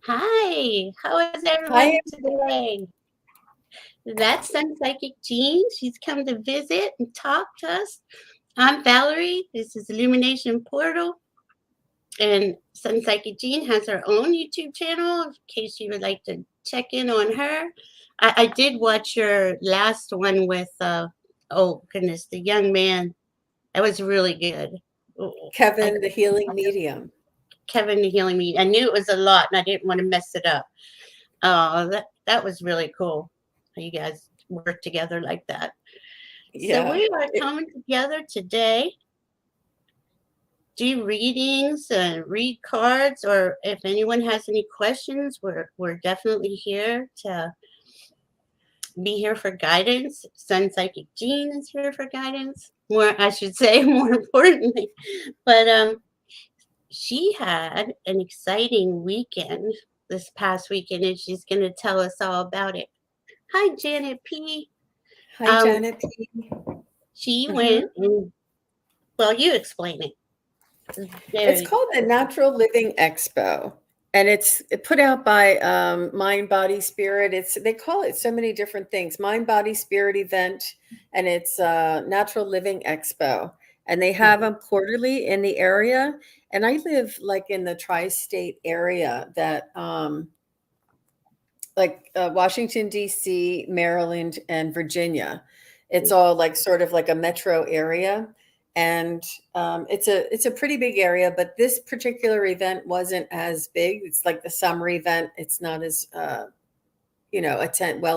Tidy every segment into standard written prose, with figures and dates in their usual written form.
Hi, how is Hi. everyone today? That's Sun Psychic Jean. She's come to visit and talk to us. I'm Valerie. This is Illumination Portal. And Sun Psychic Jean has her own YouTube channel in case you would like to check in on her. I did watch your last one with, oh goodness, the young man. That was really good. Oh, I, Kevin, the healing medium. Kevin healing me. I knew it was a lot and I didn't want to mess it up. Oh, that was really cool. How you guys work together like that. So Yeah. we are coming together today, do readings and read cards, or if anyone has any questions, we're definitely here to be here for guidance. Sun Psychic Jean is here for guidance. More, I should say, more importantly. But she had an exciting weekend this past weekend, and she's going to tell us all about it. Hi, Janet P. Hi, Um, Janet P. she Mhm. went and, well, you explain it. It's It's very called the Natural Living Expo, and it's put out by Mind, Body, Spirit. They call it so many different things. Mind, Body, Spirit event, and it's Natural Living Expo, and they have Mhm. them quarterly in the area. And I live like in the tri-state area that Washington, D.C., Maryland, and Virginia. It's all like sort of like a metro area. And it's a pretty big area, but this particular event wasn't as big. It's like the summer event. It's not as well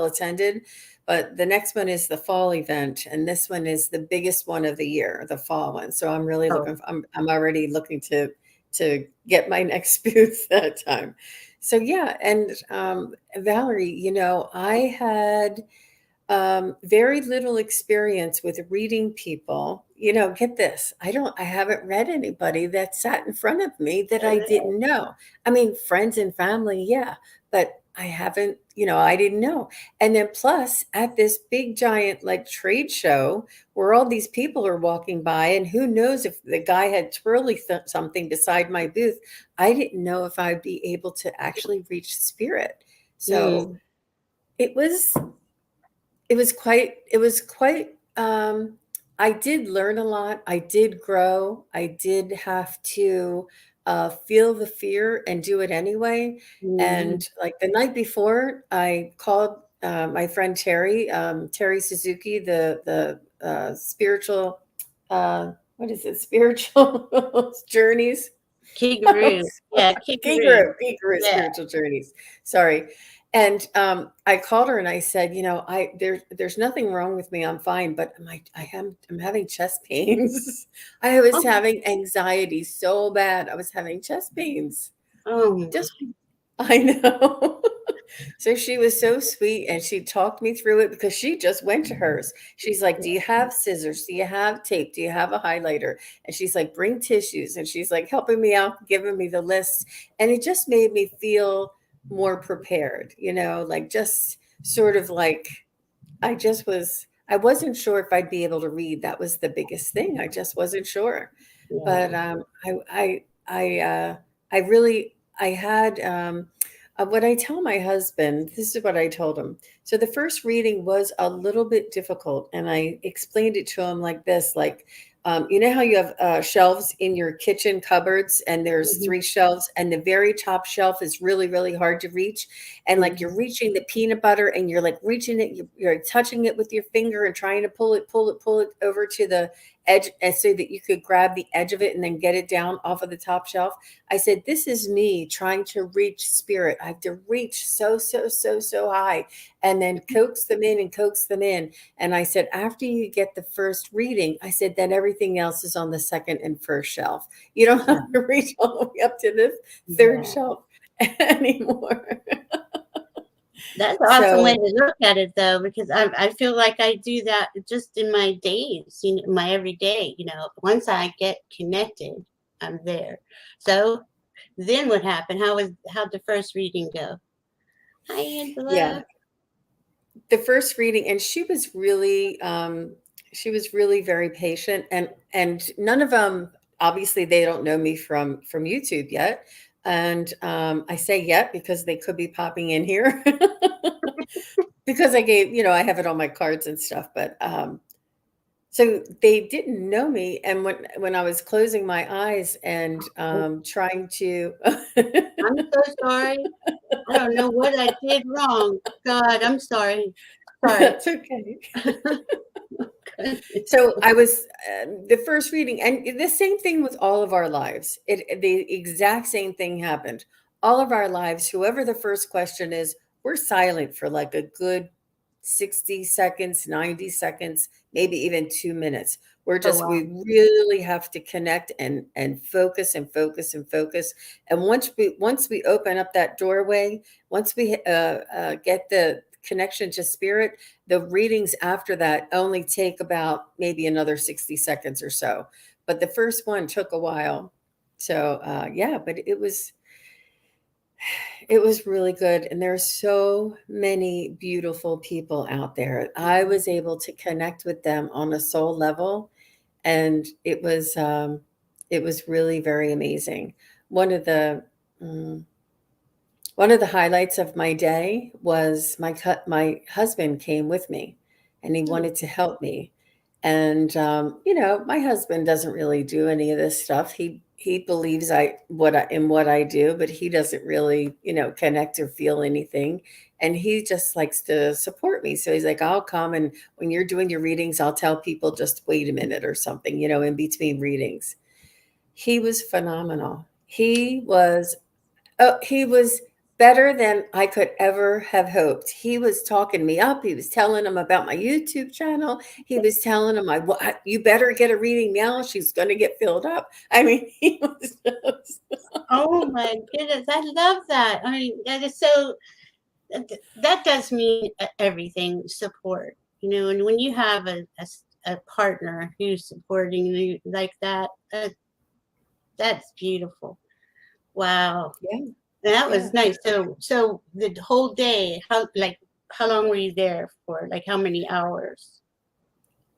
attended. But the next one is the fall event, and this one is the biggest one of the year, the fall one. So I'm really Oh, looking. I'm already looking to get my next booth that time. So yeah, and Valerie, I had very little experience with reading people. Get this. I haven't read anybody that sat in front of me that I didn't know. I mean, friends and family, yeah, but I haven't, I didn't know. And then plus at this big giant like trade show where all these people are walking by, and who knows if the guy had twirly something beside my booth, I didn't know if I'd be able to actually reach spirit. So mm, it was it was quite I did learn a lot. I did grow. I did have to feel the fear and do it anyway. mm. And like the night before, I called my friend Terry Suzuki, the spiritual what is it, spiritual journeys. Kangaroo. Yeah, kangaroo. Kangaroo Yeah. spiritual journeys. Sorry. And I called her and I said, there's nothing wrong with me. I'm fine, but I'm having chest pains. I was Oh, having anxiety so bad. I was having chest pains. oh, Just I know. So she was so sweet and she talked me through it because she just went to hers. She's like, "Do you have scissors? Do you have tape? Do you have a highlighter?" And she's like, "Bring tissues." And she's like helping me out, giving me the list. And it just made me feel more prepared, like just sort of like I wasn't sure if I'd be able to read. That was the biggest thing. I just wasn't sure. But yeah. I really I had what I tell my husband, this is what I told him. So the first reading was a little bit difficult, and I explained it to him like this, like you know how you have shelves in your kitchen cupboards, and there's Mhm, three shelves, and the very top shelf is really, really hard to reach, and like mhm. you're reaching the peanut butter, and you're like reaching it, you're touching it with your finger and trying to pull it over to the edge, and so that you could grab the edge of it and then get it down off of the top shelf. I said, this is me trying to reach spirit. I have to reach so, so, so, so high and then coax them in and coax them in. And I said, after you get the first reading, I said, then everything else is on the second and first shelf. You don't Yeah, have to reach all the way up to the third yeah. shelf anymore. That's an awesome way So, to look at it, though, because I feel like I do that just in my days, my everyday. Once I get connected, I'm there. So then what happened? How'd the first reading go? Hi, yeah, Angela. the first reading, and she was really very patient, and none of them, obviously they don't know me from YouTube yet. And I say yet because they could be popping in here because I gave, I have it on my cards and stuff. But so they didn't know me. And when I was closing my eyes and trying to, I'm so sorry. I don't know what I did wrong. God, I'm sorry. Sorry. that's okay. So I was the first reading, and the same thing with all of our lives. The exact same thing happened. All of our lives, whoever the first question is, we're silent for like a good 60 seconds, 90 seconds, maybe even 2 minutes. Oh, wow. We really have to connect and focus and focus and focus. And once we open up that doorway, once we get the connection to spirit, the readings after that only take about maybe another 60 seconds or so. But the first one took a while. So yeah, but it was really good. And there are so many beautiful people out there. I was able to connect with them on a soul level, and it was really very amazing. One of the mm, one of the highlights of my day was my husband came with me, and he Hmm. wanted to help me. And my husband doesn't really do any of this stuff. He believes in what I do, but he doesn't really connect or feel anything. And he just likes to support me. So he's like, I'll come, and when you're doing your readings, I'll tell people just wait a minute or something, in between readings. He was phenomenal. He was better than I could ever have hoped. He was talking me up. He was telling him about my YouTube channel. He was telling him, you better get a reading now. She's going to get filled up. I mean, he was just, Oh my goodness. I love that. I mean, that is so, that does mean everything, support, and when you have a partner who's supporting you like that, that's beautiful. Wow. yeah, That yeah. was nice. So the whole day, how long were you there for? Like how many hours?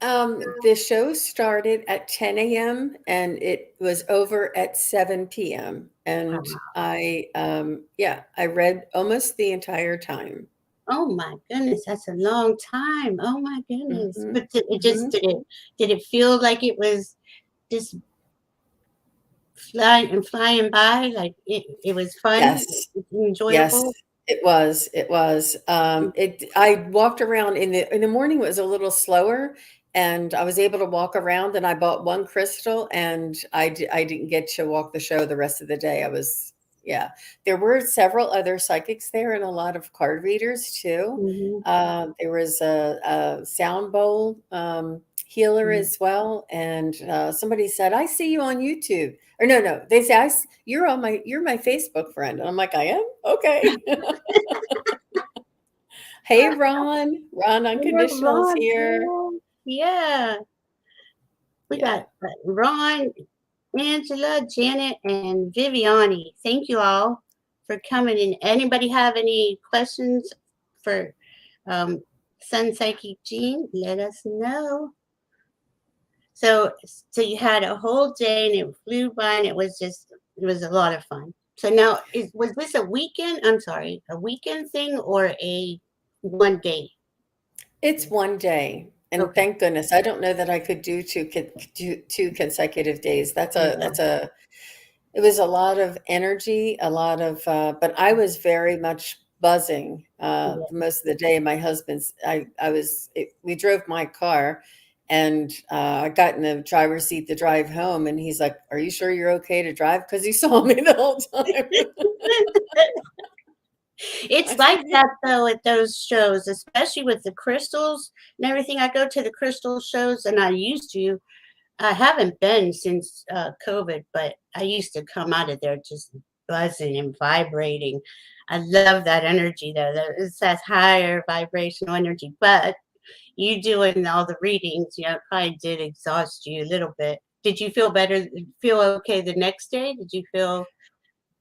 The show started at 10 a.m. and it was over at 7 p.m. And Wow. I read almost the entire time. Oh my goodness, that's a long time. Oh my goodness. Hmm. But it just Hmm. did it feel like it was just flying by? Like it was fun, Yes. Yes, enjoyable? it was. It was. I walked around in the morning. It was a little slower, and I was able to walk around. And I bought one crystal, and I didn't get to walk the show the rest of the day. Yeah. There were several other psychics there, and a lot of card readers too. Mhm. There was a sound bowl healer Mhm. as well, and somebody said, "I see you on YouTube." Or no, no, they say, you're my Facebook friend. And I'm like, I am? Okay. Hey, Ron Yeah, Unconditional's Ron, here. yeah. Yeah. We Yeah. got Ron, Angela, Janet, and Viviani. Thank you all for coming in. Anybody have any questions for um, Sun Psychic Jean? Let us know. So, so you had a whole day and it flew by and it was a lot of fun. So now, was this a weekend? I'm sorry, a weekend thing or a one day? It's one day. And Okay. thank goodness. I don't know that I could do two consecutive days. Yeah. It was a lot of energy, but I was very much buzzing Yeah. most of the day. We drove my car, and I got in the driver's seat to drive home, and he's like, "Are you sure you're okay to drive?" Because he saw me the whole time. I It's said, like "Yeah." that though at those shows, especially with the crystals and everything. I go to the crystal shows, and I used to. I haven't been since COVID, but I used to come out of there just buzzing and vibrating. I love that energy though. It's that higher vibrational energy. But you doing all the readings, it probably did exhaust you a little bit. Did you feel better? Feel okay the next day? Did you feel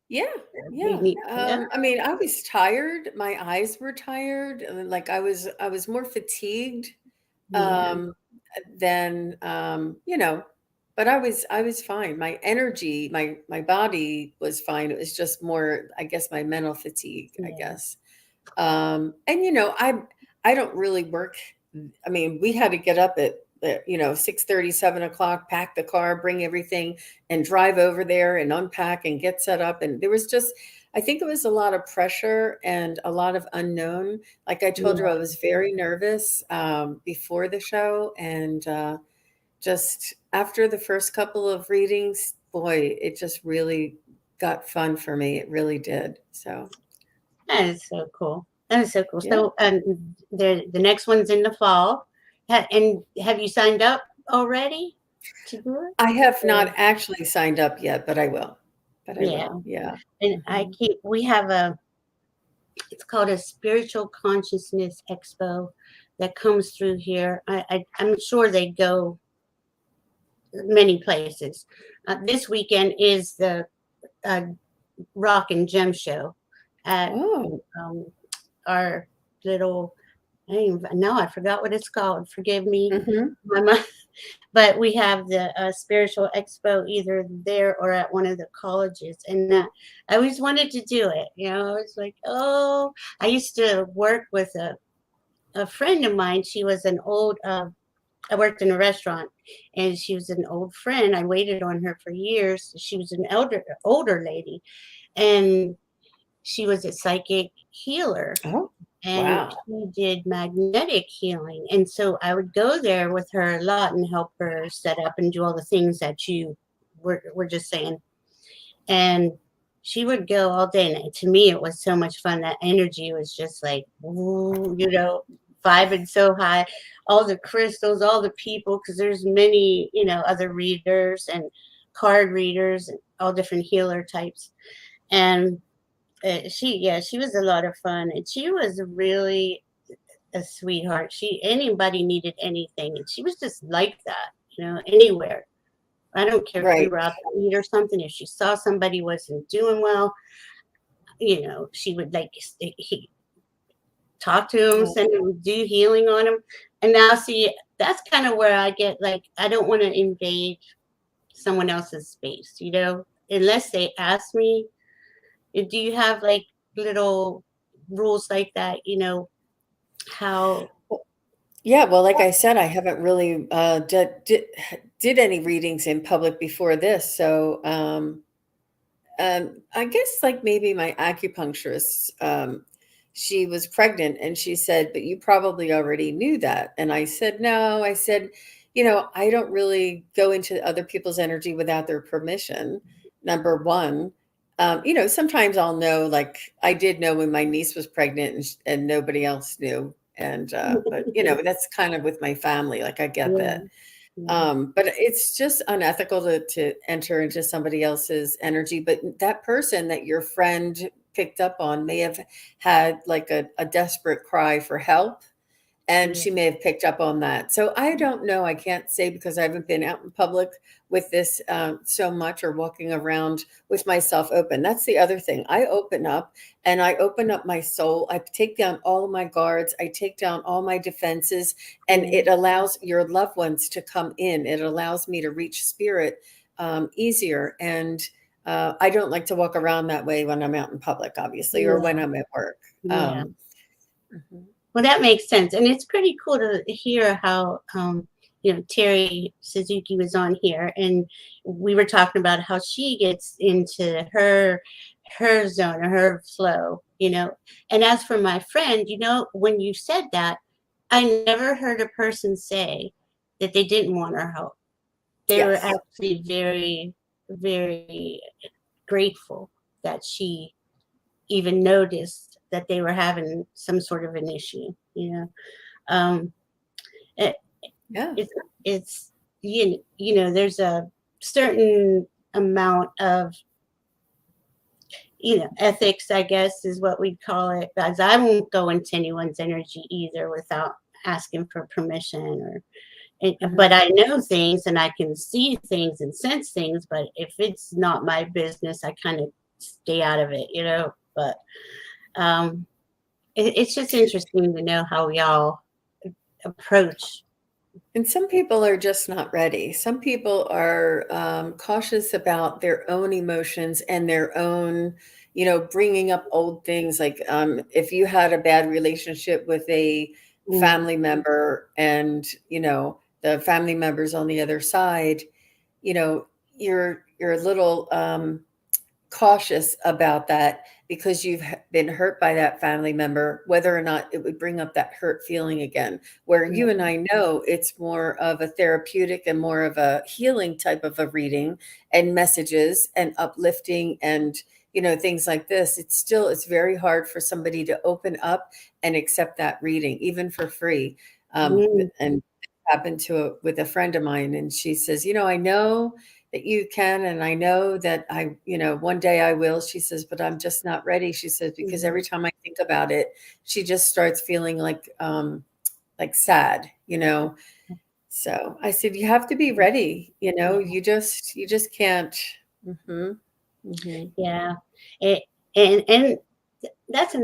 Yeah, you yeah. need? Yeah, I mean, I was tired. My eyes were tired. Like I was more fatigued yeah. um, than, but I was fine. My energy, my body was fine. It was just more, I guess, my mental fatigue, I Yeah. guess. And I don't really work. I mean, we had to get up at 6:30, 7 o'clock, pack the car, bring everything, and drive over there and unpack and get set up. And there was just, I think it was a lot of pressure and a lot of unknown. Like I told you, I Yeah. was very nervous before the show, and just after the first couple of readings, boy, it just really got fun for me. It really did. So That is so cool. That is so cool. yeah. So, the next one's in the fall. And have you signed up already to do it? I have Or- not actually signed up yet, but I will. But I Yeah. will. Yeah. And Mhm. we have it's called a Spiritual Consciousness Expo that comes through here. I'm sure they go many places. This weekend is the uh, Rock and Gem Show at Oh. um, our little. I forgot what it's called. Forgive me, Mhm. my mind. But we have the spiritual expo either there or at one of the colleges, and I always wanted to do it. It's like, oh, I used to work with a friend of mine. She was an old. I worked in a restaurant, and she was an old friend. I waited on her for years. She was an older lady, and she was a psychic healer, Oh, and wow. she did magnetic healing. And so I would go there with her a lot and help her set up and do all the things that you were just saying. And she would go all day. And to me, it was so much fun. That energy was just like, ooh, vibing so high. All the crystals, all the people, because there's many, other readers and card readers and all different healer types. And she was a lot of fun, and she was really a sweetheart. Anybody needed anything, and she was just like that, anywhere. I don't care if we Right. were out to eat or something. If she saw somebody wasn't doing well, she would like he talk to him, Oh, send him, do healing on him. And now, see, that's kind of where I get like, I don't want to invade someone else's space, unless they ask me. Do you have like little rules like that? How? well, yeah, well, like I said, I haven't really did any readings in public before this. So, I guess like maybe my acupuncturist, she was pregnant and she said, "But you probably already knew that." And I said, "No." I said, I don't really go into other people's energy without their permission. Number one, sometimes I'll know, like I did know when my niece was pregnant and nobody else knew. And, but that's kind of with my family. Like I get Yeah, that. yeah, But it's just unethical to enter into somebody else's energy. But that person that your friend picked up on may have had like a desperate cry for help, and yeah, she may have picked up on that. So I don't know. I can't say because I haven't been out in public with this so much or walking around with myself open. That's the other thing. I open up and I open up my soul. I take down all of my guards. I take down all my defenses, and yeah, it allows your loved ones to come in. It allows me to reach spirit easier. And I don't like to walk around that way when I'm out in public, obviously, or when yeah, I'm at work. yeah. Um, mhm. Well, that makes sense, and it's pretty cool to hear how Terry Suzuki was on here, and we were talking about how she gets into her zone or her flow. And as for my friend, when you said that, I never heard a person say that they didn't want her help. They were Yes. actually very, very grateful that she even noticed that they were having some sort of an issue. Um, it, Yeah. it's it's there's a certain amount of ethics, I guess, is what we'd call it. Because I won't go into anyone's energy either without asking for permission but Mhm. I know things and I can see things and sense things. But if it's not my business, I kind of stay out of it. But it's just interesting to know how we all approach. And some people are just not ready. Some people are cautious about their own emotions and their own, bringing up old things. Like if you had a bad relationship with a Mm, family member and, the family members on the other side, you know, you're a little cautious about that because you've been hurt by that family member, whether or not it would bring up that hurt feeling again. Where you and yeah. I know it's more of a therapeutic and more of a healing type of a reading and messages and uplifting and things like this. It's very hard for somebody to open up and accept that reading, even for free. Mm, And happened with a friend of mine, and she says, I know that you can. And I know that one day I will. She says, but I'm just not ready. She says, because mhm. every time I think about it, she just starts feeling like sad, So I said, you have to be ready, Yeah. you just can't. Hmm. Hmm. Yeah. It, and that's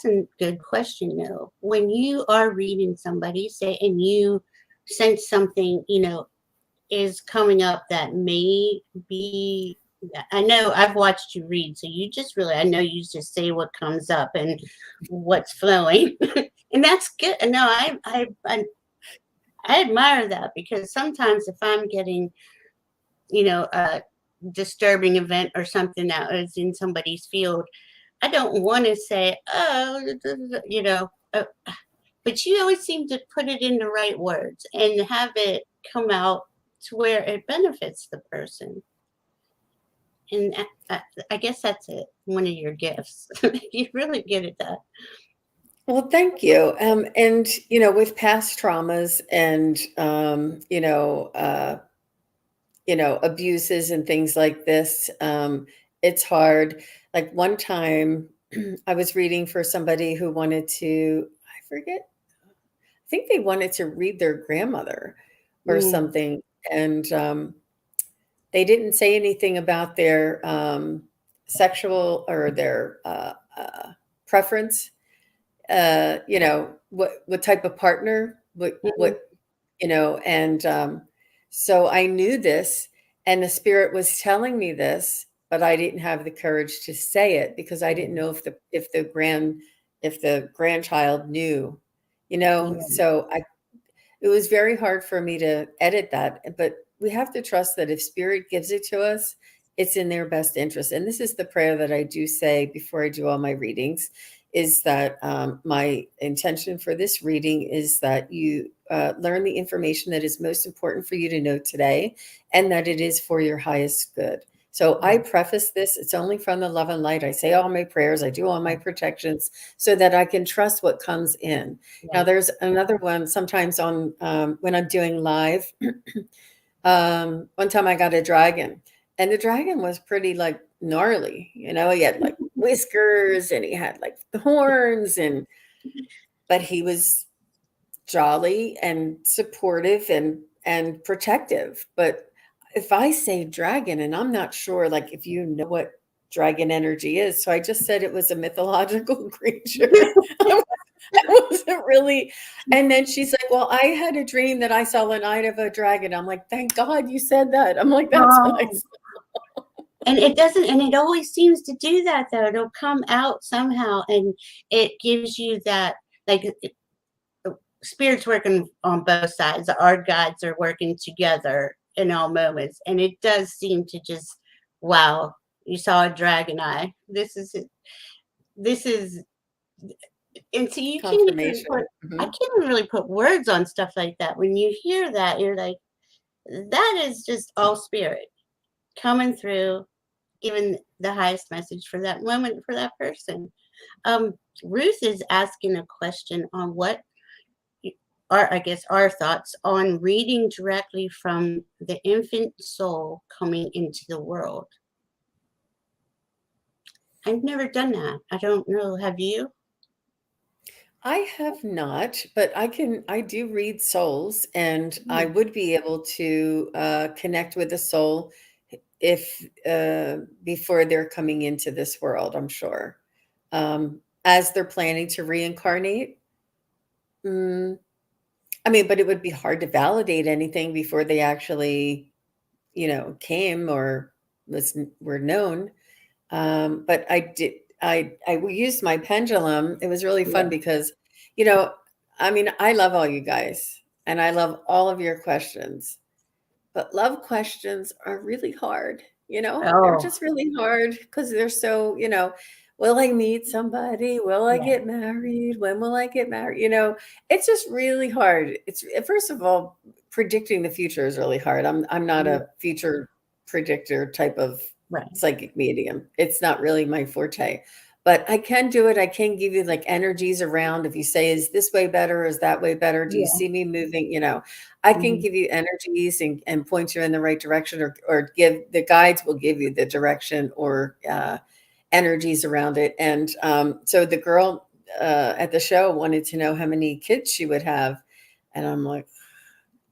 a good question though. When you are reading somebody, say, and you sense something, is coming up that may be. I know I've watched you read, so you just really, I know you just say what comes up and what's flowing, and that's good. No, I admire that because sometimes if I'm getting, a disturbing event or something that is in somebody's field, I don't want to say, oh, but you always seem to put it in the right words and have it come out to where it benefits the person. And I guess that's it. One of your gifts. You're really good at that. Well, thank you. And with past traumas and abuses and things like this. It's hard. Like one time, I was reading for somebody who wanted to, I forget, I think they wanted to read their grandmother or Mm, something. And they didn't say anything about their sexual or their preference. What type of partner, mm, and so I knew this, and the spirit was telling me this, but I didn't have the courage to say it because I didn't mm, know if the grandchild knew, so I it was very hard for me to edit that, but we have to trust that if spirit gives it to us, it's in their best interest. And this is the prayer that I do say before I do all my readings, is that my intention for this reading is that you learn the information that is most important for you to know today, and that it is for your highest good. So I yeah, preface this, it's only from the love and light. I say all my prayers, I do all my protections so that I can trust what comes in. Now, yeah. there's another one sometimes on when I'm doing live. One time I got a dragon, and the dragon was pretty like gnarly. He had like whiskers and he had like the horns, but he was jolly and supportive and protective. But if I say dragon, and I'm not sure, like if you know what dragon energy is, so I just said it was a mythological creature. I wasn't really. And then she's like, "Well, I had a dream that I saw an eye of a dragon." I'm like, "Thank God you said that." I'm like, "That's what I Oh, and it doesn't, and it always seems to do that though. It'll come out somehow, and it gives you that, like, spirits working on both sides. Our guides are working together in all moments, and it does seem to just, wow, you saw a dragon eye. This is, and so you can't even put. confirmation. I Mhm. can't even really put words on stuff like that. When you hear that, you're like, that is just all spirit coming through, giving the highest message for that moment for that person. Um, Ruth is asking a question on what our, I guess, our thoughts on reading directly from the infant soul coming into the world. I've never done that. I don't know. Have you? I have not, but I do read souls, and I Hmm. would be able to connect with a soul if before they're coming into this world, I'm sure. As they're planning to reincarnate. Mm, I mean, but it would be hard to validate anything before they actually, came or were known. But I used my pendulum. It was really fun Yeah. because, you know, I mean, I love all you guys and I love all of your questions, but love questions are really hard. They're Oh, just really hard because they're so, will I meet somebody? Will I yeah. get married? When will I get married? It's just really hard. It's first of all, predicting the future is really hard. I'm not Mhm. a future predictor type of Right. psychic medium. It's not really my forte. But I can do it. I can give you like energies around. If you say, is this way better? Is that way better? Do you Yeah. see me moving? I can Mhm. give you energies and point you in the right direction, or give the guides will give you the direction or energies around it. And so the girl at the show wanted to know how many kids she would have. And I'm like,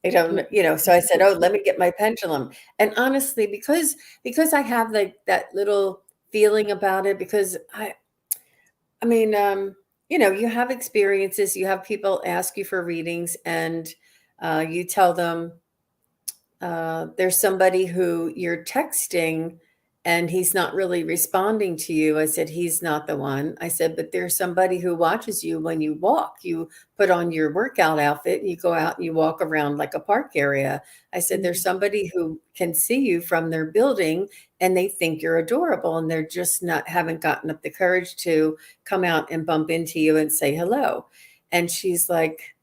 I don't, so I said, oh, let me get my pendulum. And honestly, because I have like that little feeling about it, because I mean, you have experiences, you have people ask you for readings, and you tell them there's somebody who you're texting and he's not really responding to you. I said, he's not the one. I said, but there's somebody who watches you when you walk. You put on your workout outfit and you go out and you walk around like a park area. I said, there's Mhm. somebody who can see you from their building and they think you're adorable and they're just not haven't gotten up the courage to come out and bump into you and say hello. And she's like,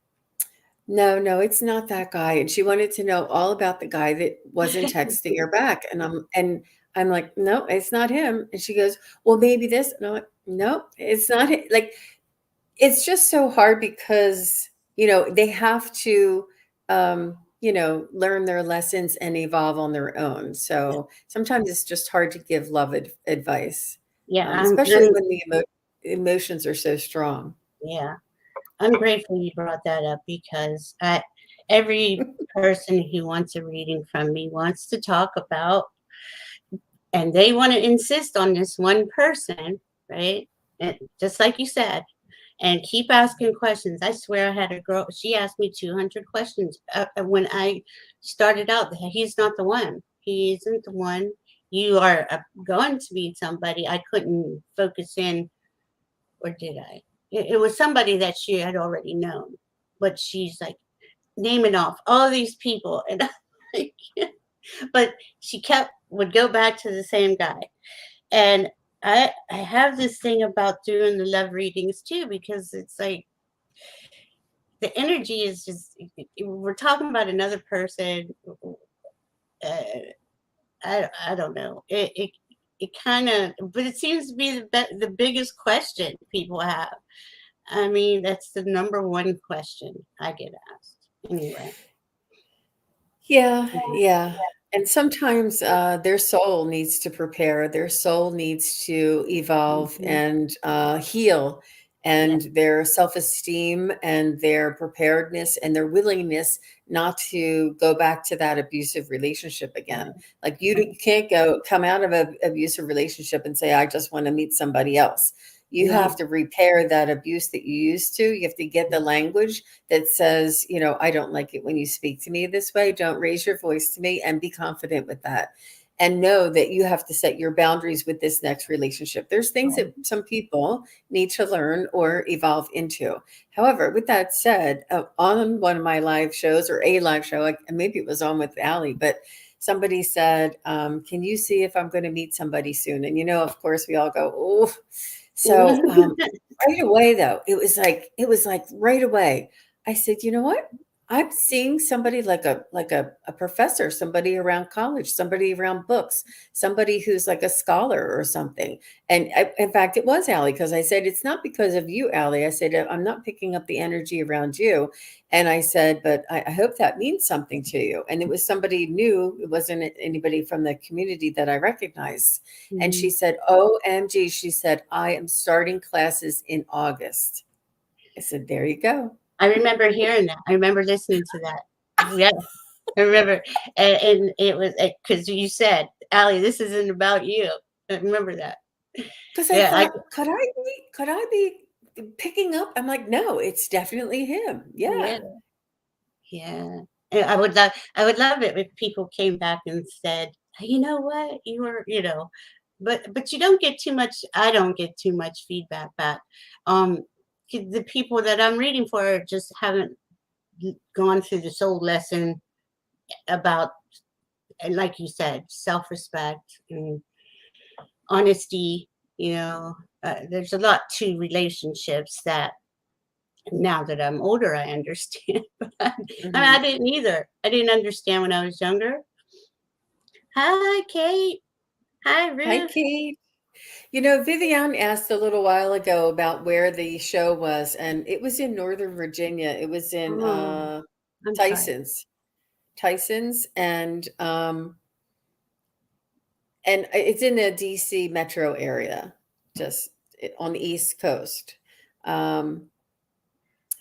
no, no, it's not that guy. And she wanted to know all about the guy that wasn't texting her back. And I'm like, no, it's not him. And she goes, well, maybe this. And I'm like, no, it's not it. Like, it's just so hard because, they have to learn their lessons and evolve on their own. So sometimes it's just hard to give love advice, Yeah. especially when the emotions are so strong. Yeah. I'm grateful you brought that up because every person who wants a reading from me wants to talk about, and they want to insist on this one person, right? And just like you said, and keep asking questions. I swear I had a girl, she asked me 200 questions when I started out. He's not the one. He isn't the one. You are going to meet somebody. I couldn't focus in, or did I? It was somebody that she had already known, but she's like naming off all these people, and I'm like, but she would go back to the same guy. And I have this thing about doing the love readings too, because it's like the energy is just, we're talking about another person. Uh, I don't know. It kind of, but it seems to be the biggest question people have. I mean, that's the number one question I get asked. Anyway. Yeah, yeah. And sometimes their soul needs to prepare, their soul needs to evolve Mhm. and heal, Yeah. and their self esteem and their preparedness and their willingness not to go back to that abusive relationship again. Like Right. you can't come out of an abusive relationship and say, I just want to meet somebody else. You No. have to repair that abuse that you used to. You have to get the language that says, I don't like it when you speak to me this way. Don't raise your voice to me, and be confident with that. And know that you have to set your boundaries with this next relationship. There's things that some people need to learn or evolve into. However, with that said, on one of my live shows, or a live show, like maybe it was on with Allie, but somebody said, can you see if I'm going to meet somebody soon? And of course, we all go, oh. So right away, though, it was like right away. I said, you know what? I'm seeing somebody like a professor, somebody around college, somebody around books, somebody who's like a scholar or something. And in fact, it was Allie, because I said, it's not because of you, Allie. I said, I'm not picking up the energy around you. And I said, but I hope that means something to you. And it was somebody new. It wasn't anybody from the community that I recognized. And she Mhm. said, OMG, she said, I am starting classes in August. I said, there you go. I remember hearing that. I remember listening to that. Yeah, I remember, and it was because you said, "Allie, this isn't about you." I remember that. Because I Yeah, thought, could I be picking up? I'm like, no, it's definitely him. yeah, Yeah. Yeah. And I would love it if people came back and said, you know what, you were, but you don't get too much. I don't get too much feedback back. Um, the people that I'm reading for just haven't gone through the soul lesson about, like you said, self-respect and honesty. You know, there's a lot to relationships that now that I'm older, I understand. But I mean, I Mhm. didn't either. I didn't understand when I was younger. Hi, Kate. Hi, Hi, Ruth. Kate. You know, Vivian asked a little while ago about where the show was, and it was in Northern Virginia. It was in Oh, I'm sorry. Tyson's, and it's in the DC metro area, just on the East Coast. Um,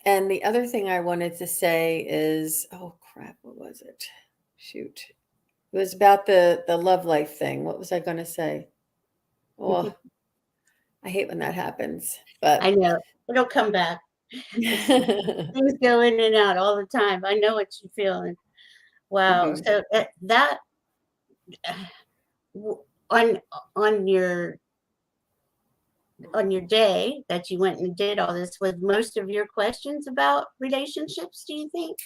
and the other thing I wanted to say is, oh crap, what was it? Shoot, it was about the love life thing. What was I going to say? Oh, I hate when that happens, I but know. It'll come back. It's things go in and out all the time. I know what you're feeling. Wow. Mhm. So that w- on on your on your day that you went and did all this, was most of your questions about relationships, do you think?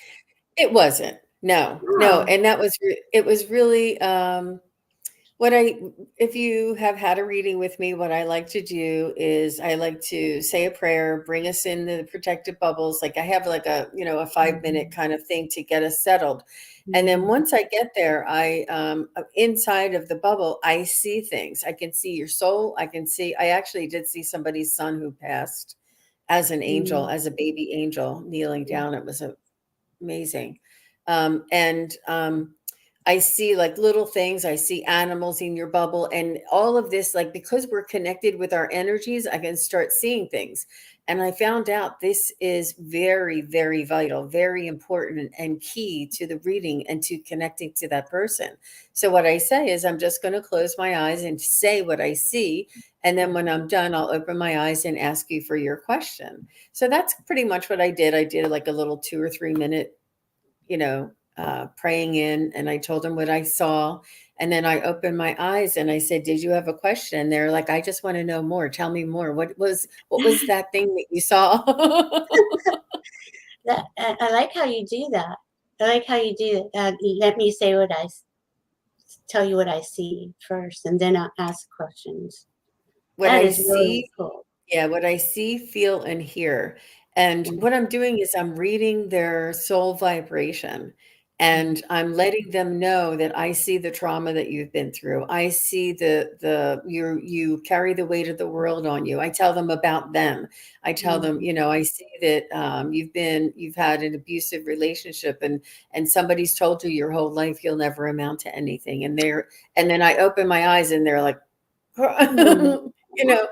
It wasn't. No, no, Oh. and that was it was really what I if you have had a reading with me, what I like to do is I like to say a prayer, bring us in the protective bubbles. Like I have like a 5 minute Mhm, kind of thing to get us settled. And then mhm, once I get there, I inside of the bubble, I see things. I can see your soul. I actually did see somebody's son who passed as an angel, mhm, as a baby angel kneeling mhm, down. It was amazing. And I see like little things. I see animals in your bubble and all of this, like because we're connected with our energies, I can start seeing things. And I found out this is very, very vital, very important and key to the reading and to connecting to that person. So what I say is I'm just going to close my eyes and say what I see. And then when I'm done, I'll open my eyes and ask you for your question. So that's pretty much what I did. I did like a little 2 or 3 minute praying in, and I told them what I saw. And then I opened my eyes and I said, "Did you have a question?" And they're like, "I just want to know more. Tell me more. What was that thing that you saw?" I like how you do that. I like how you do it. Let me say tell you what I see first, and then I'll ask questions. What That I is really see cool. Yeah, what I see, feel, and hear. And Mhm, what I'm doing is I'm reading their soul vibration mhm, and I'm letting them know that I see the trauma that you've been through. I see you carry the weight of the world on you. I tell them about them. I tell them, mhm, I see that you've had an abusive relationship and somebody's told you your whole life you'll never amount to anything. And then I open my eyes and they're like, mhm. you know,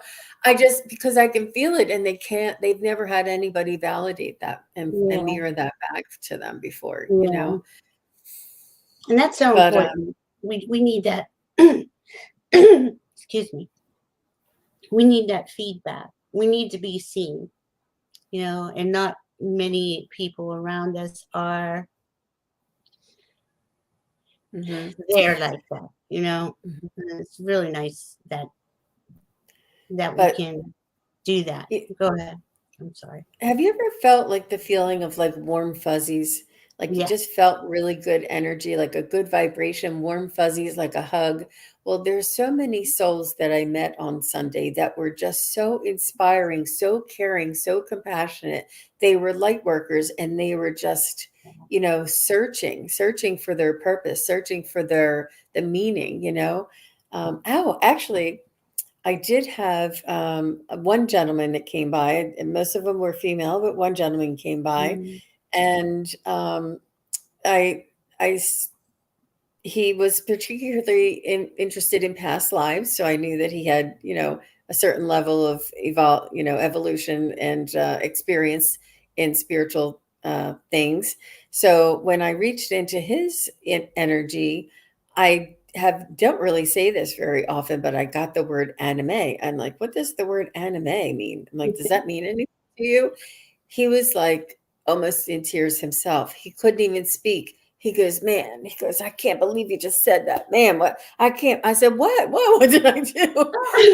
I just because I can feel it and they've never had anybody validate that and Yeah, mirror that back to them before. yeah, and that's so But important. We need that. Excuse me. We need that feedback. We need to be seen, and not many people around us are mhm. there like that. Mhm. And it's really nice that we But can do that. y Go ahead. I'm sorry. have you ever felt like the feeling of like warm fuzzies? Like you Yeah. just felt really good energy, like a good vibration, warm fuzzies, like a hug. Well, there's so many souls that I met on Sunday that were just so inspiring, so caring, so compassionate. They were light workers and they were just, searching for their purpose, searching for the meaning. Actually, I did have one gentleman that came by, and most of them were female, but one gentleman came by, Mm, and I, I, s- he was particularly interested in past lives, so I knew that he had, a certain level of evolution and experience in spiritual things. So when I reached into his energy, I have don't really say this very often, but I got the word anime. I'm like, what does the word anime mean? I'm like, does that mean anything to you? He was like, almost in tears himself. He couldn't even speak. He goes, man, he goes, I can't believe you just said that. Man, what? I can't. I said, what did I do?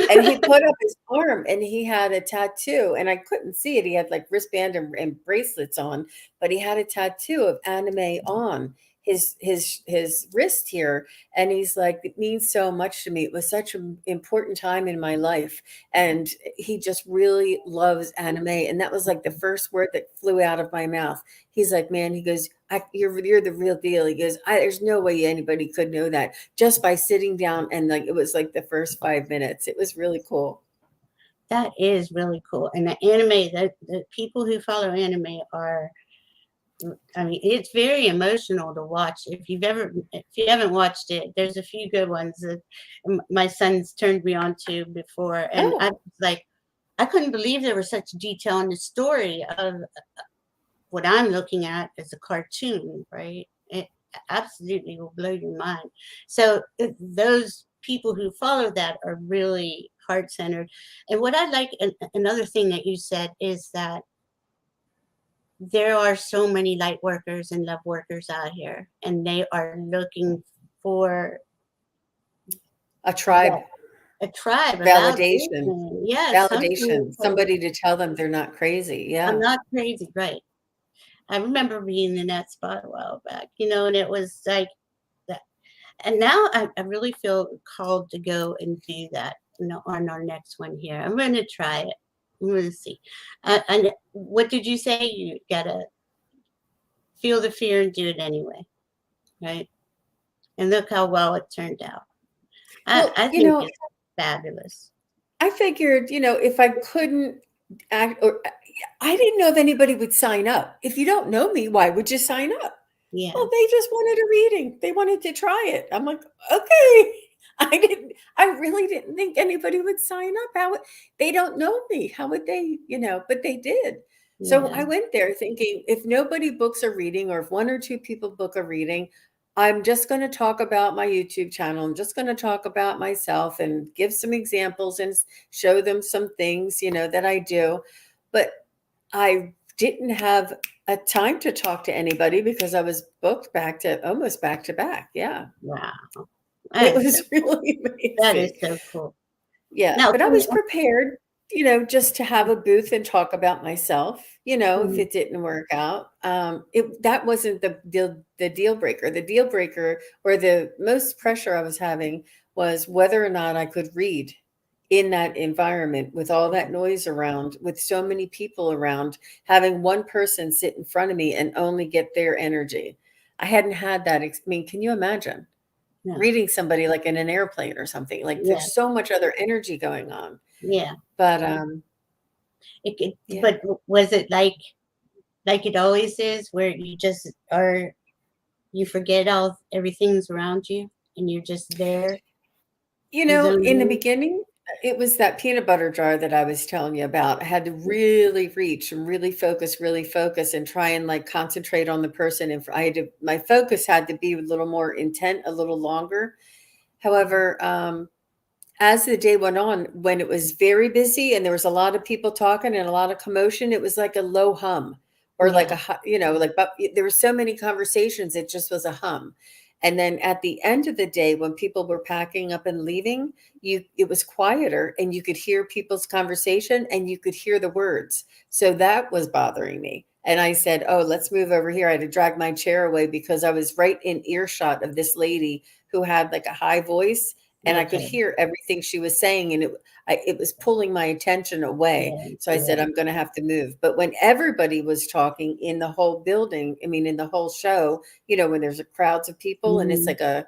And he put up his arm and he had a tattoo and I couldn't see it. He had like wristband and bracelets on, but he had a tattoo of anime on his wrist here. And he's like, it means so much to me. It was such an important time in my life. And he just really loves anime. And that was like the first word that flew out of my mouth. He's like, man, he goes, you're the real deal. He goes, there's no way anybody could know that just by sitting down. And like, it was like the first 5 minutes. It was really cool. That is really cool. And the anime, the people who follow anime are, I mean, it's very emotional to watch. If you haven't watched it, there's a few good ones that my son's turned me on to before. And I Oh, was like, I couldn't believe there was such detail in the story of what I'm looking at as a cartoon, right? It absolutely will blow your mind. So those people who follow that are really heart-centered. And what I like, another thing that you said is that there are so many light workers and love workers out here, and they are looking for a tribe, a tribe, a validation, validation. Yeah, something. validation, somebody to tell them they're not crazy. I'm Yeah. not crazy, right? I remember being in that spot a while back, and it was like that. And now I really feel called to go and do that, on our next one here. I'm going to try it. I'm going to see. And what did you say? You got to feel the fear and do it anyway, right? And look how well it turned out. Well, I think it's fabulous. I figured, if I couldn't act, or I didn't know if anybody would sign up. If you don't know me, why would you sign up? Yeah, Well, they just wanted a reading. They wanted to try it. I'm like, okay. I really didn't think anybody would sign up. They don't know me. How would they, but they did. So yeah, I went there thinking if nobody books a reading or if one or two people book a reading, I'm just going to talk about my YouTube channel. I'm just going to talk about myself and give some examples and show them some things, that I do. But I didn't have a time to talk to anybody because I was booked almost back to back. Yeah. wow. It That is so, was really that is amazing. so cool. Yeah, Now, but I was prepared, just to have a booth and talk about myself, if mhm, it didn't work out. That wasn't the deal breaker. The deal breaker or the most pressure I was having was whether or not I could read in that environment with all that noise around, with so many people around, having one person sit in front of me and only get their energy. I hadn't had that. I mean, can you imagine? no, Reading somebody like in an airplane or something. Like yeah, there's so much other energy going on. yeah. But yeah. But was it like it always is, where you just are, you forget everything's around you, and you're just there, zoned In the in? beginning, it was that peanut butter jar that I was telling you about. I had to really reach and really focus and try and like concentrate on the person. And my focus had to be a little more intent, a little longer. However, as the day went on, when it was very busy and there was a lot of people talking and a lot of commotion, it was like a low hum or like Yeah, but there were so many conversations, it just was a hum. And then at the end of the day, when people were packing up and leaving, it was quieter and you could hear people's conversation and you could hear the words. So that was bothering me. And I said, oh, let's move over here. I had to drag my chair away because I was right in earshot of this lady who had like a high voice and I could okay, hear everything she was saying, and it was pulling my attention away. yeah, So I said, yeah, I'm going to have to move. But when everybody was talking in the whole building, I mean, in the whole show, when there's a crowds of people, and it's mhm,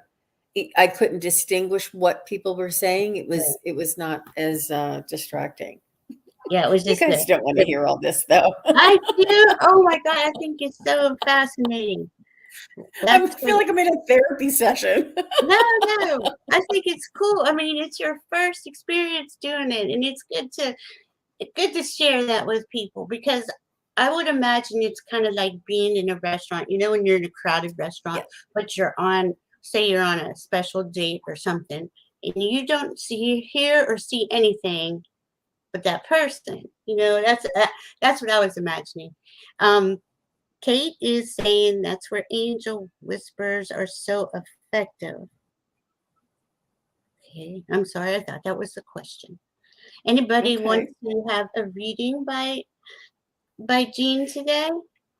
like I couldn't distinguish what people were saying. It right. was it was not as distracting. Yeah, it was You just guys don't want to the hear all this, though. I do. Oh my God, I think it's so fascinating. I That's feel what. like I'm in a therapy session. No, no. I think it's cool. I mean, it's your first experience doing it, and it's good to share that with people, because I would imagine it's kind of like being in a restaurant. When you're in a crowded restaurant, Yeah. but say you're on a special date or something, and you don't hear or see anything but that person. That's what I was imagining. Um, Kate is saying that's where angel whispers are so effective. Okay, I'm sorry, I thought that was the question. Anybody Okay. wants to have a reading by Jean today?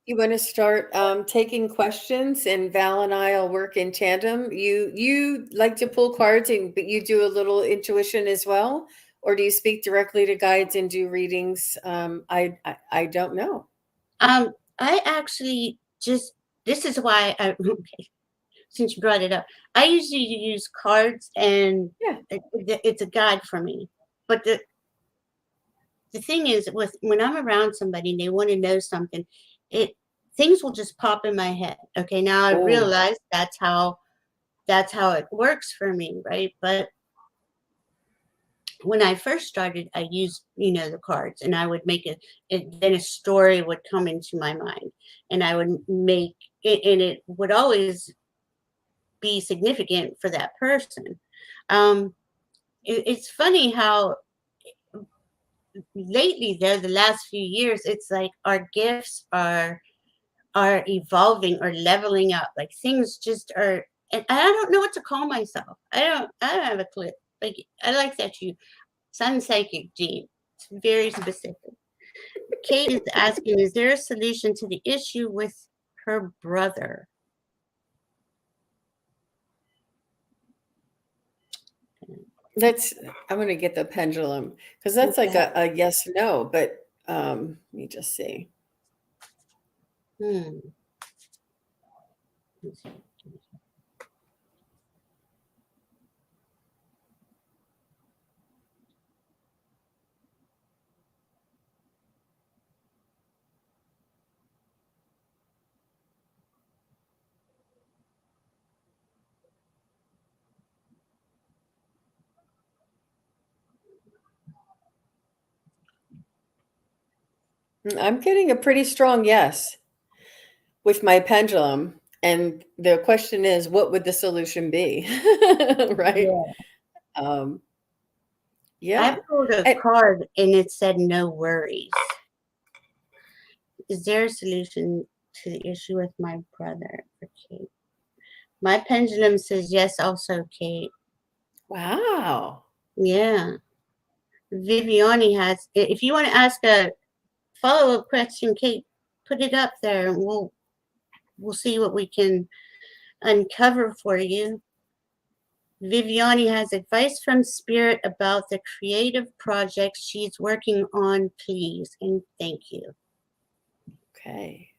You want to start taking questions, and Val and I'll work in tandem. You like to pull cards, but you do a little intuition as well, or do you speak directly to guides and do readings? I don't know. I actually just this is why I okay, since you brought it up, I usually use cards and Yeah. it's a guide for me. But the thing is, with when I'm around somebody and they want to know something, it things will just pop in my head. Okay, now I Oh, realize that's how it works for me, right? But when I first started, I used the cards, and I would make it. Then a story would come into my mind, and I would make it, and it would always be significant for that person. Um, it's funny how lately, though, the last few years, it's like our gifts are evolving or leveling up. Like things just are, and I don't know what to call myself. I don't have a clue. Like I like that you sun psychic gene. It's very specific. Kate is asking, is there a solution to the issue with her brother? that's I'm going to get the pendulum because that's like Okay. a yes no. But let me just see. Hmm. I'm getting a pretty strong yes with my pendulum. And the question is, what would the solution be? Right? Yeah. Um, I yeah. pulled a And card and it said no worries. Is there a solution to the issue with my brother? Okay. My pendulum says yes, also, Kate. wow. Yeah. Viviani has, if you want to ask a follow up question, Kate, put it up there and we'll see what we can uncover for you. Viviani has advice from Spirit about the creative project she's working on, please, and thank you. Okay.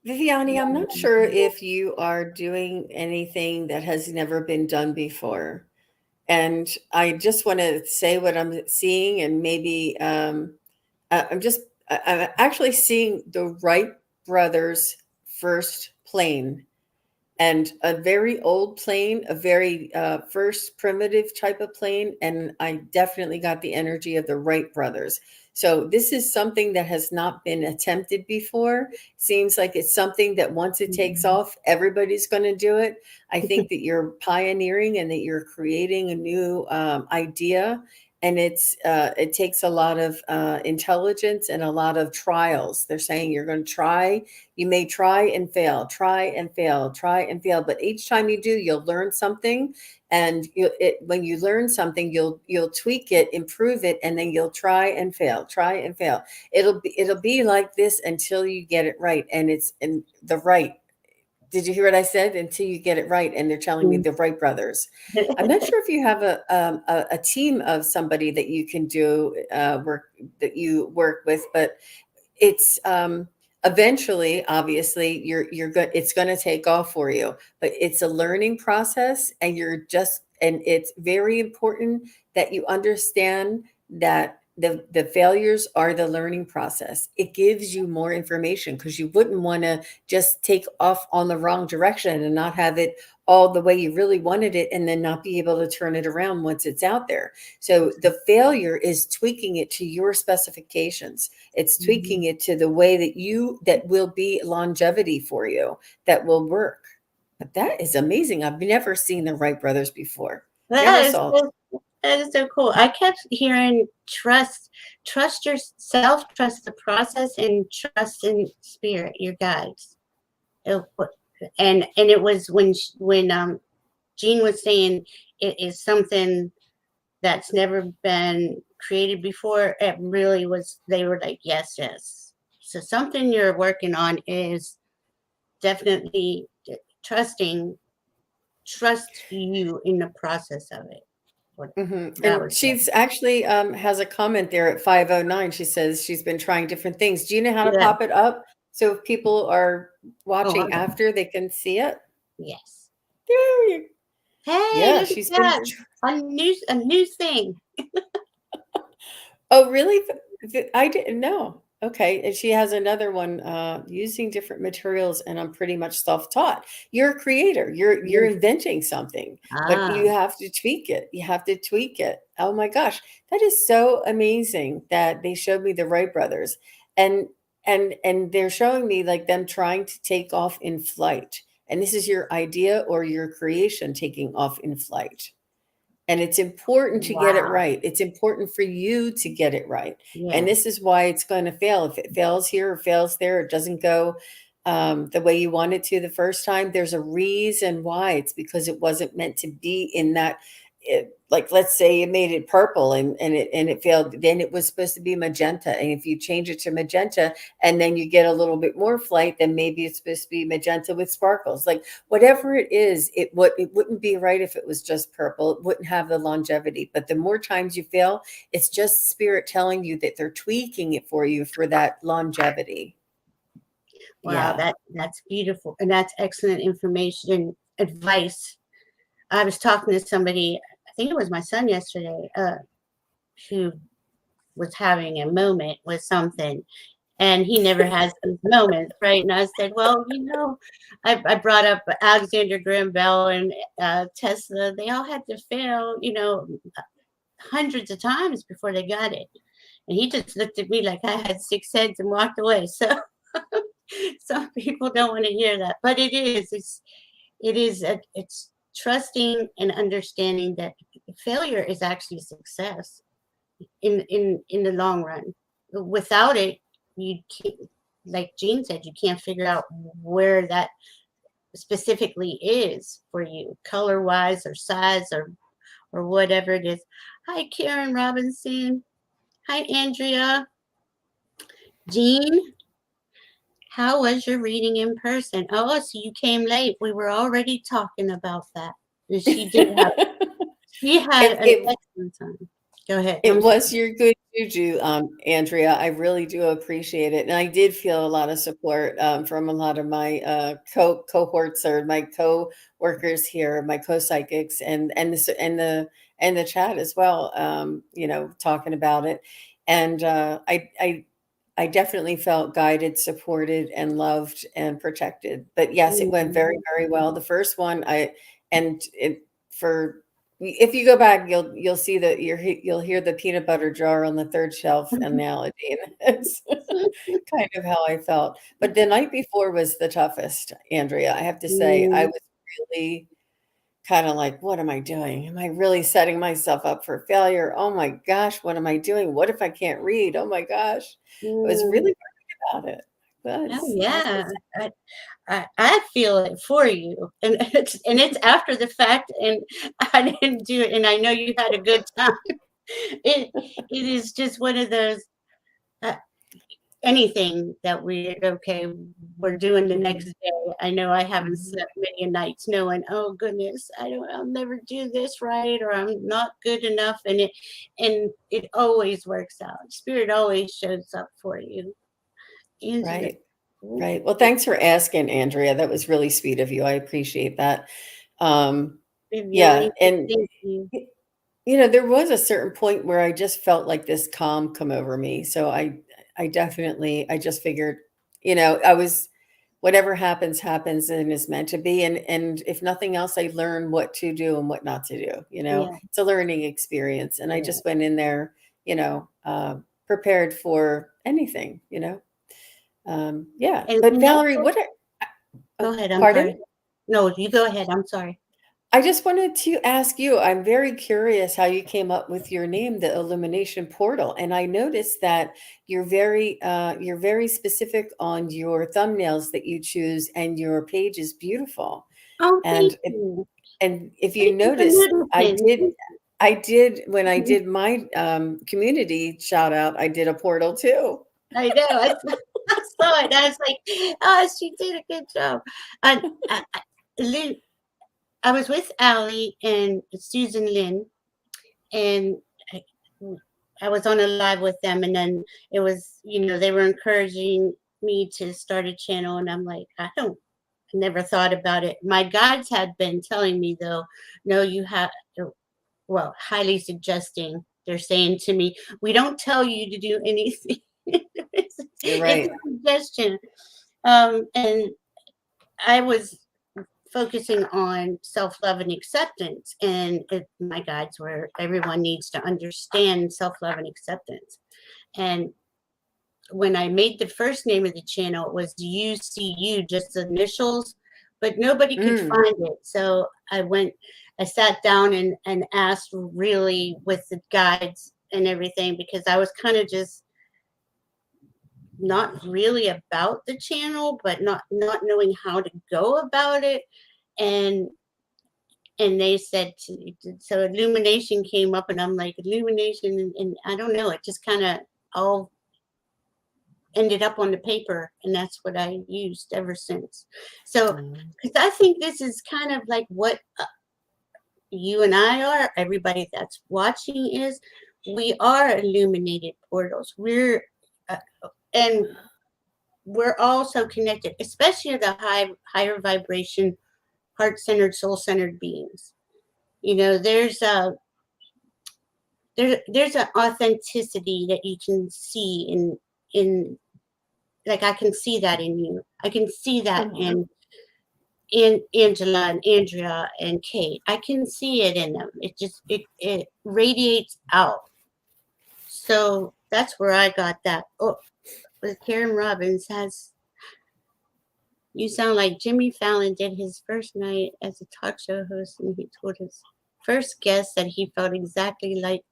Viviani, I'm not sure if you are doing anything that has never been done before. And I just want to say what I'm seeing, and maybe I'm actually seeing the Wright brothers' first plane, and a very old plane, a very first primitive type of plane. And I definitely got the energy of the Wright brothers. So this is something that has not been attempted before. Seems like it's something that once it takes off, everybody's going to do it. I think that you're pioneering and that you're creating a new idea. And it takes a lot of intelligence and a lot of trials. They're saying you're going to try. You may try and fail, try and fail, try and fail, but each time you do, you'll learn something. And when you learn something, you'll tweak it, improve it, and then you'll try and fail, try and fail. It'll be like this until you get it right, and it's in the right. Did you hear what I said? Until you get it right, and they're telling me the Wright brothers. I'm not sure if you have a team of somebody that you can do work that you work with, but it's eventually, obviously, you're good. It's going to take off for you, but it's a learning process, and you're just and it's very important that you understand that the failures are the learning process. It gives you more information, because you wouldn't want to just take off on the wrong direction and not have it all the way you really wanted it, and then not be able to turn it around once it's out there. So the failure is tweaking it to your specifications. It's tweaking it to the way that will be longevity for you, that will work. But that is amazing. I've never seen the Wright brothers before. Never That is saw. so, that is so cool. I kept hearing trust yourself, trust the process, and trust in spirit, your guides. It, and it was when Jean was saying it is something that's never been created before. It really was. They were like, yes, yes. So something you're working on is definitely trusting trust you in the process of it. That And was she's actually has a comment there at 509. She says she's been trying different things. Do you know how to yeah. pop it up so if people are Oh, watching after, they can see it? yes. There you- Hey, Yeah, look at she's been. that. A new thing. Oh, really? I didn't know. Okay. And she has another one, using different materials, and I'm pretty much self-taught. You're a creator. You're Yes. inventing something, but Ah, you have to tweak it. You have to tweak it. Oh my gosh. That is so amazing that they showed me the Wright brothers, and and they're showing me like them trying to take off in flight. And this is your idea or your creation taking off in flight. And it's important to get it wow. right. It's important for you to get it right. And Yeah. this is why it's going to fail. If it fails here or fails there, it doesn't go the way you want it to the first time. There's a reason why. It's because it wasn't meant to be in that. Like, let's say you made it purple, and it failed. Then it was supposed to be magenta. And if you change it to magenta, and then you get a little bit more flight, then maybe it's supposed to be magenta with sparkles. Like, whatever it is, it wouldn't be right if it was just purple. It wouldn't have the longevity. But the more times you fail, it's just spirit telling you that they're tweaking it for you for that longevity. Wow, Yeah. that's beautiful. And that's excellent information, advice. I was talking to somebody, I think it was my son yesterday, who was having a moment with something, and he never has those moments, right? And I said, well, I brought up Alexander Graham Bell and Tesla. They all had to fail, hundreds of times before they got it. And he just looked at me like I had six heads and walked away. So some people don't want to hear that, but it's trusting and understanding that failure is actually success in the long run. Without it, you can't, like Jean said, you can't figure out where that specifically is for you, color wise or size or whatever it is. Hi, Karen Robinson. Hi, Andrea. Jean, how was your reading in person? Oh, so you came late. We were already talking about that. And she had it, an it excellent time. Go ahead. It was your good juju, Andrea. I really do appreciate it, and I did feel a lot of support from a lot of my cohorts, or my co-workers here, my co-psychics, and the chat as well. Talking about it, and I definitely felt guided, supported, and loved and protected. But yes, it went very, very well. The first one, and it for if you go back, you'll see that you'll hear the peanut butter jar on the third shelf analogy, and it's kind of how I felt. But the night before was the toughest, Andrea. I have to say, I Mm, was really kind of like, what am I doing? Am I really setting myself up for failure? Oh my gosh, what am I doing? What if I can't read? Oh my gosh. I was mm. really worried about it. I Oh was, I have to yeah, say. I feel it for you, and it's after the fact, and I didn't do it, and I know you had a good time. It is just one of those. Uh, Anything that we're doing the next Mhm. day. I know I haven't Mhm. slept many nights knowing, oh goodness, I'll never do this right, or I'm not good enough, and it always works out. Spirit always shows up for you. Angela, Right. Right. Well, thanks for asking, Andrea. That was really sweet of you. I appreciate that. Um, Yeah, revealing. and Thank you. there was a certain point where I just felt like this calm come over me. So I definitely, I just figured, I was, whatever happens, happens and is meant to be. And if nothing else, I learned what to do and what not to do. Yeah. It's a learning experience. And I Yeah. just went in there, prepared for anything, yeah. And But and that's Valerie, what, go oh, ahead. I'm pardon? sorry. No, you go ahead. I'm sorry. I just wanted to ask you, I'm very curious how you came up with your name, the Illumination Portal. And I noticed that you're very specific on your thumbnails that you choose, and your page is beautiful. Oh, thank And you. and if you Thank you for noticed, noticing. I did when I Mhm. did my community shout out, I did a portal too. I know. I saw it. I was like, oh, she did a good job. And Lynn, I was with Allie and Susan Lynn, and I, I was on a live with them, and then it was, they were encouraging me to start a channel, and I'm like, I never thought about it. My guides had been telling me though, no, you have, well, highly suggesting. They're saying to me, we don't tell you to do anything. You're It's a right. suggestion. And I was focusing on self-love and acceptance, and my guides were, everyone needs to understand self-love and acceptance. And when I made the first name of the channel, it was UCU, just the initials, but nobody could Mm, find it. So I sat down and asked really with the guides and everything, because I was kind of just not really about the channel, but not knowing how to go about it. And they said so illumination came up, and I'm like, illumination, and I don't know, it just kind of all ended up on the paper, and that's what I used ever since. So mm, because I think this is kind of like what you and I are, everybody that's watching is, we are illuminated portals. Uh, and we're all so connected, especially the higher vibration, heart-centered, soul-centered beings. There's an authenticity that you can see in like, I can see that in you. I can see that oh, in Angela and Andrea and Kate. I can see it in them. It radiates out. So that's where I got that. Oh, with Karen Robbins has, you sound like Jimmy Fallon did his first night as a talk show host, and he told his first guest that he felt exactly like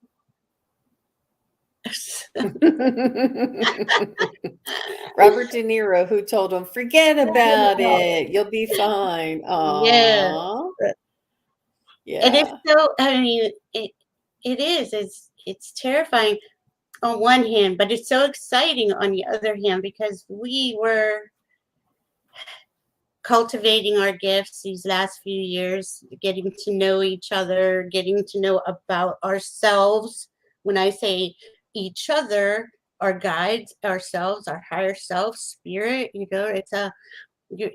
Robert De Niro, who told him, "Forget about yeah, it. You'll be fine." yeah. Aw, And it's yeah, so, I mean, it is. It's terrifying on one hand, but it's so exciting on the other hand, because we were cultivating our gifts these last few years, getting to know each other, getting to know about ourselves. When I say each other, our guides, ourselves, our higher self, spirit, it's you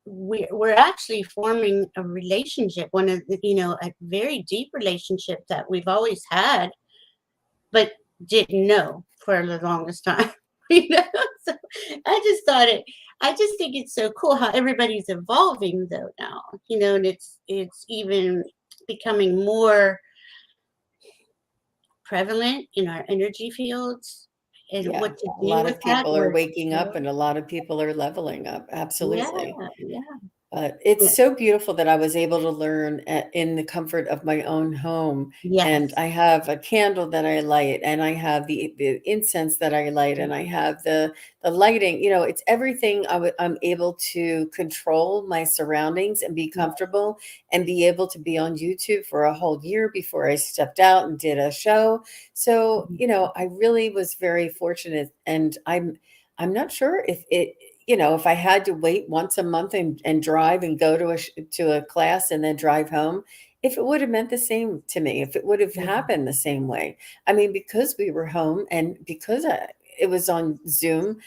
we're actually forming a relationship, one of a very deep relationship that we've always had, but didn't know for the longest time. you know so I just think it's so cool how everybody's evolving though now, and it's even becoming more prevalent in our energy fields, and yeah. what to A do lot with of that. people are waking up, and a lot of people are leveling up. Yeah, Absolutely. yeah, But it's yeah. so beautiful that I was able to learn in the comfort of my own home. And Yes. I have a candle that I light, and I have the incense that I light, and I have the lighting. It's everything. I'm able to control my surroundings and be Yeah. comfortable, and be able to be on YouTube for a whole year before I stepped out and did a show. So, I really was very fortunate, and I'm not sure if I had to wait once a month and drive and go to a class and then drive home, if it would have meant the same to me, if it would have Yeah. happened the same way. I mean, because we were home, and because it was on Zoom,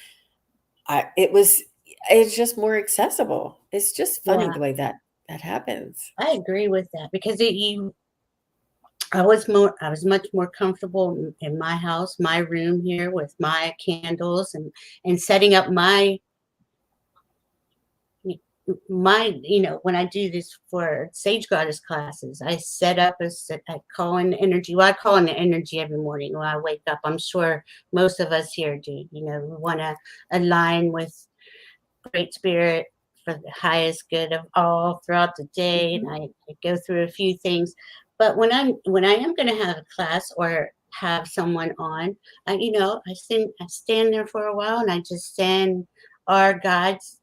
I, it was it's just more accessible. It's just funny Yeah. the way that. that happens. I agree with that because I was much more comfortable in my house, my room here with my candles and setting up when I do this for Sage Goddess classes, I set up I call in energy. Well, I call in the energy every morning when I wake up. I'm sure most of us here do. We want to align with Great Spirit for the highest good of all throughout the day, and Mhm. I go through a few things. But when I am going to have a class or have someone on, I stand there for a while and I just send our guides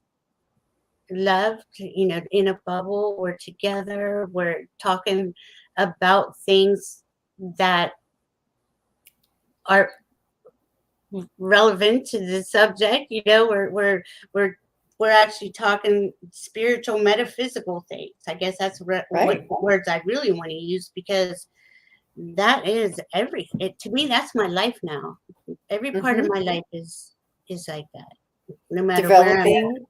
love, in a bubble. We're together. We're talking about things that are relevant to the subject. We're actually talking spiritual, metaphysical things. I guess that's what Right. words I really want to use because that is everything. To me, that's my life now. Every part of Hmm. my life is like that. No matter where I'm at. Developing.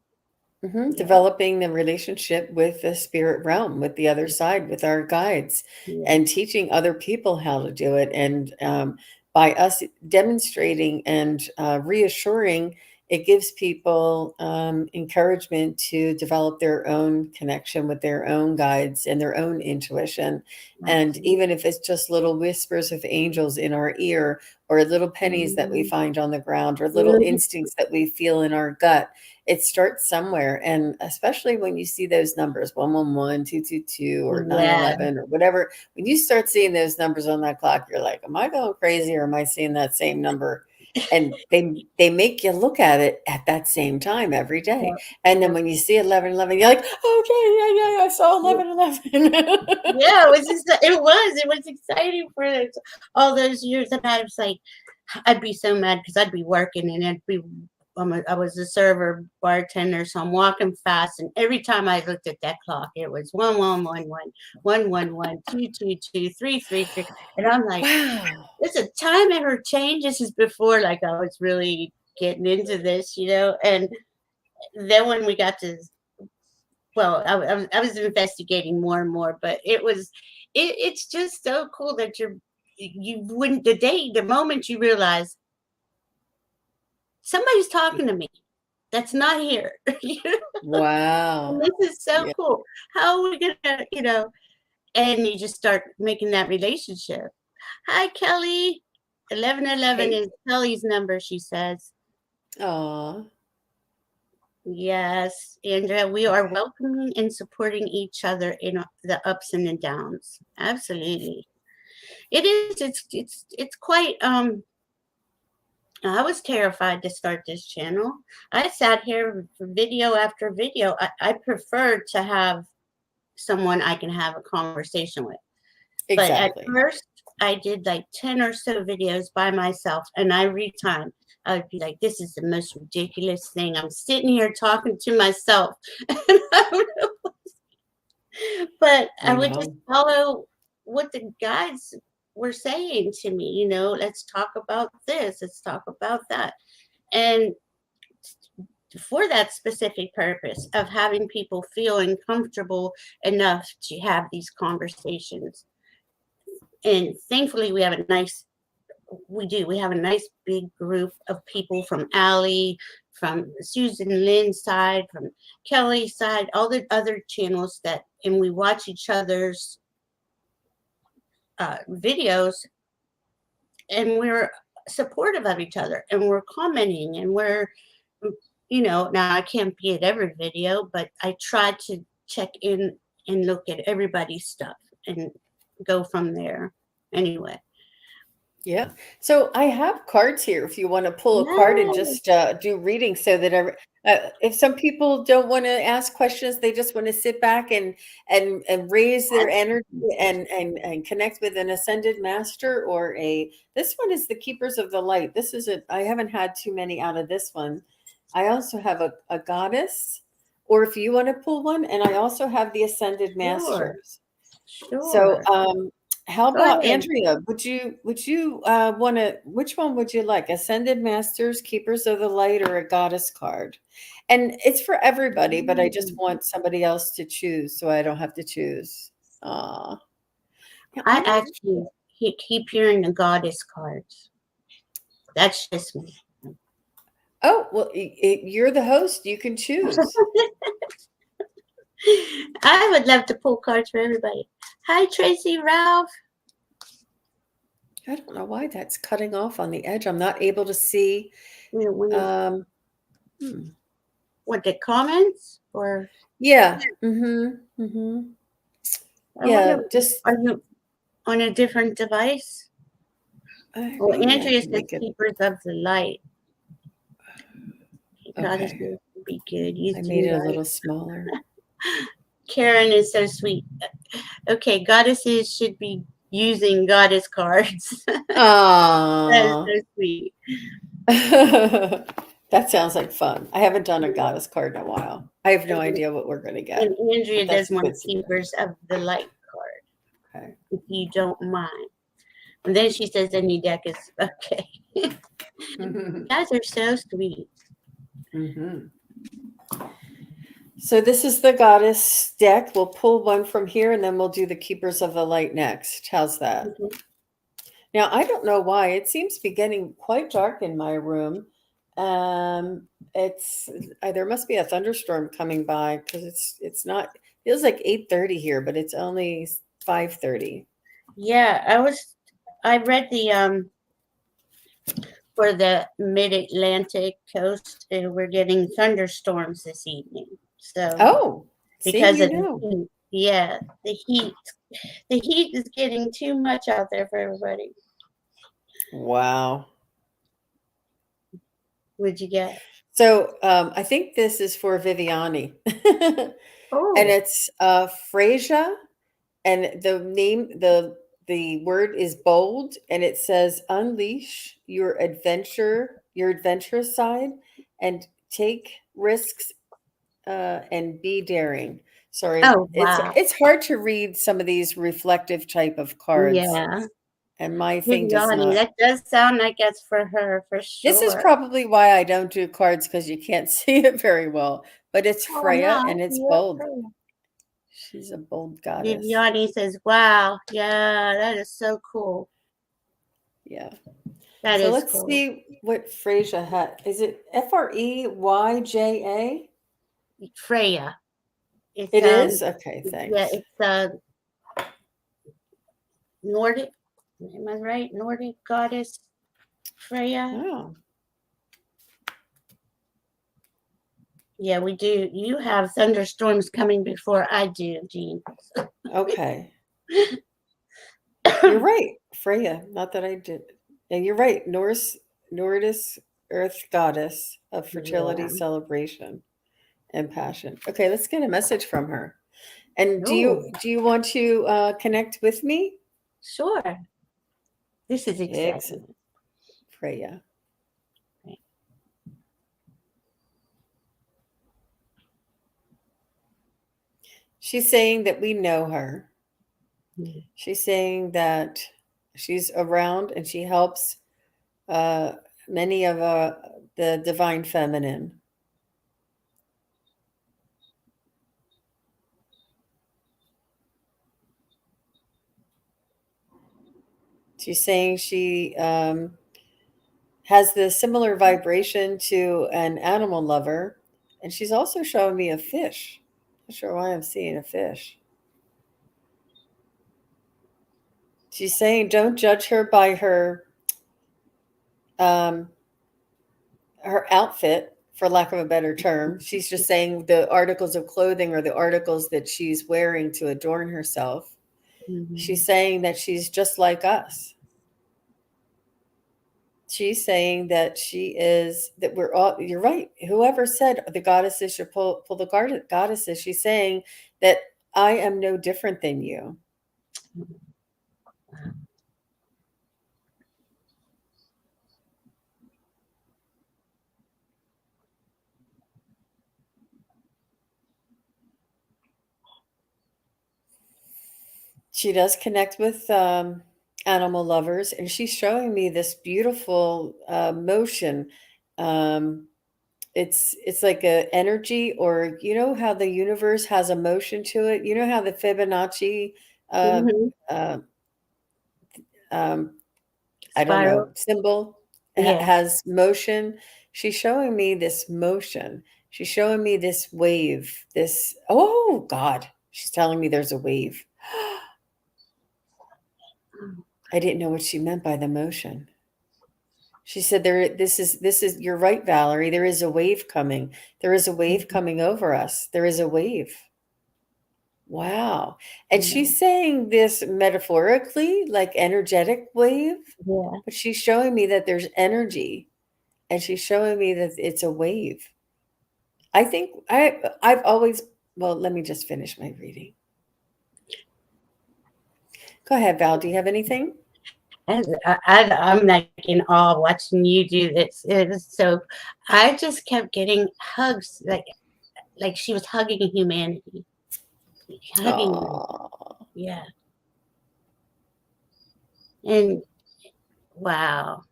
Mhm. Yeah, Developing the relationship with the spirit realm, with the other side, with our guides, yeah, and teaching other people how to do it. And by us demonstrating and reassuring, it gives people encouragement to develop their own connection with their own guides and their own intuition. And absolutely. even if it's just little whispers of angels in our ear, or little pennies that we Mhm. find on the ground, or little Mhm. instincts that we feel in our gut, it starts somewhere. And especially when you see those numbers 111, 222, or Yeah. 911, or whatever, when you start seeing those numbers on that clock, you're like, am I going crazy, or am I seeing that same number? And they make you look at it at that same time every day. Yep, And then yep. when you see 1111, you're like, okay, yeah, yeah, I saw 1111. Yeah, it was exciting for all those years, and I was like, I'd be so mad because I'd be working and I was a server bartender, so I'm walking fast, and every time I looked at that clock, it was 1111, 222, 333, and I'm like, Wow. "Does the time ever change?" This is before like I was really getting into this. And then when we got to well, I was investigating more and more, but it's just so cool that you wouldn't the moment you realize somebody's talking to me that's not here. And Wow. this is so Yeah. cool. How are we gonna. And you just start making that relationship. Hi, Kelly. 1111 Hey. is Kelly's number, she says. Aw. Yes, Andrea, we are welcoming and supporting each other in the ups and the downs. Absolutely. It is. It's quite. I was terrified to start this channel. I sat here for video after video. I prefer to have someone I can have a conversation with. But at Exactly. first, I did like 10 or so videos by myself, and every time I would be like, "This is the most ridiculous thing." I'm sitting here talking to myself, but I I would just know. follow what the guides were saying to me. Let's talk about this, let's talk about that. And for that specific purpose of having people feeling comfortable enough to have these conversations. And thankfully, we have a nice big group of people from Allie, from Susan Lynn's side, from Kelly's side, all the other channels and we watch each other's videos, and we're supportive of each other, and we're commenting, and now I can't be at every video, but I try to check in and look at everybody's stuff and go from there. Anyway. Yeah. So I have cards here if you want to pull a card and Nice. just do reading, so that if some people don't want to ask questions, they just want to sit back and raise their energy and connect with an ascended master, or this one is the Keepers of the Light. I haven't had too many out of this one. I also have a goddess, or if you want to pull one, and I also have the ascended Sure, masters. So, sure. how Go about ahead. Andrea? Would you want to? Which one would you like? Ascended Masters, Keepers of the Light, or a Goddess card? And it's for everybody, but I just want somebody else to choose so I don't have to choose. Aw. Yeah, I actually keep hearing the goddess cards. That's just me. oh, well, you're the host. You can choose. I would love to pull cards for everybody. Hi, Tracy, Ralph. I don't know why that's cutting off on the edge. I'm not able to see. Hmm. What, the comments? Or Yeah. Mm-hmm. Mm-hmm. Yeah, just are you on a different device? Well, maybe I Andrea can says make it. keepers of the light. Goddess Okay. would be good. Use I made blue it a light. little smaller. Karen is so sweet. Okay, goddesses should be using goddess cards. That is Aww. so sweet. That sounds like fun. I haven't done a goddess card in a while. I have no idea what we're going to get. And Andrea But that's does want good to know. keepers of the light card, Okay. if you don't mind. And then she says any deck is okay. You guys are so sweet. Mm-hmm. So this is the goddess deck. We'll pull one from here and then we'll do the keepers of the light next. How's that? Mhm. Now, I don't know why. It seems to be getting quite dark in my room. It's there must be a thunderstorm coming by because it's not feels like 8:30 here, but it's only 5:30. Yeah, I read the for the mid-Atlantic coast, and we're getting thunderstorms this evening. So Oh, see, because you of the know. heat, yeah, the heat is getting too much out there for everybody. Wow. What'd you get? So I think this is for Viviani. And Oh, it's Freyja, and the word is bold, and it says unleash your adventurous side, and take risks and be daring. Sorry, oh, wow. it's hard to read some of these reflective type of cards, Yeah, and my thing does Viviani. not. That does sound like it's for her for This is sure. probably why I don't do cards because you can't see it very well. But it's Oh no, Freya I and it's see it bold. too. She's a bold goddess. Viviani says, "Wow, yeah, that is so cool. Yeah. That So is let's cool." see what Freyja had. Is it Freyja? Freya. It's It is? Okay, yeah, thanks. it's Nordic. Am I right? Nordic goddess Freya. Oh, Yeah, we do. You have thunderstorms coming before I do, Jean. okay. You're right. Freya. Not that I did. And you're right. Nordis, Earth goddess of fertility, Yeah. celebration, and passion. Okay, let's get a message from her. And Oh, do you want to connect with me? sure. This is exciting. Excellent. Freya. She's saying that we know her. She's saying that she's around and she helps uh, many of the divine feminine. She's saying she has the similar vibration to an animal lover, and she's also showing me a fish. Not sure why I'm seeing a fish. She's saying don't judge her by um, her outfit, for lack of a better term. She's just saying the articles of clothing or the articles that she's wearing to adorn herself. She's saying that she's just like us. She's saying that that we're all, you're right. Whoever said the goddesses should pull the goddesses, she's saying that I am no different than you. She does connect with animal lovers, and she's showing me this beautiful motion. Um, it's like a energy, or you know how the universe has a motion to it. You know how the Fibonacci uh, Mm-hmm. uh, um, I don't know, Spiral. symbol Yeah. has motion. She's showing me this motion. She's showing me this wave. This, oh God, she's telling me there's a wave. I didn't know what she meant by the motion. She said this is you're right, Valerie. There is a wave coming. There is a wave coming over us. There is a wave. Wow. And Yeah. she's saying this metaphorically, like energetic wave, Yeah. but she's showing me that there's energy, and she's showing me that it's a wave. I think I've always, well, let me just finish my reading. Go ahead, Val. Do you have anything? And I'm like in awe watching you do this. It is so. I just kept getting hugs, like she was hugging humanity, hugging them. Oh, Yeah. And wow,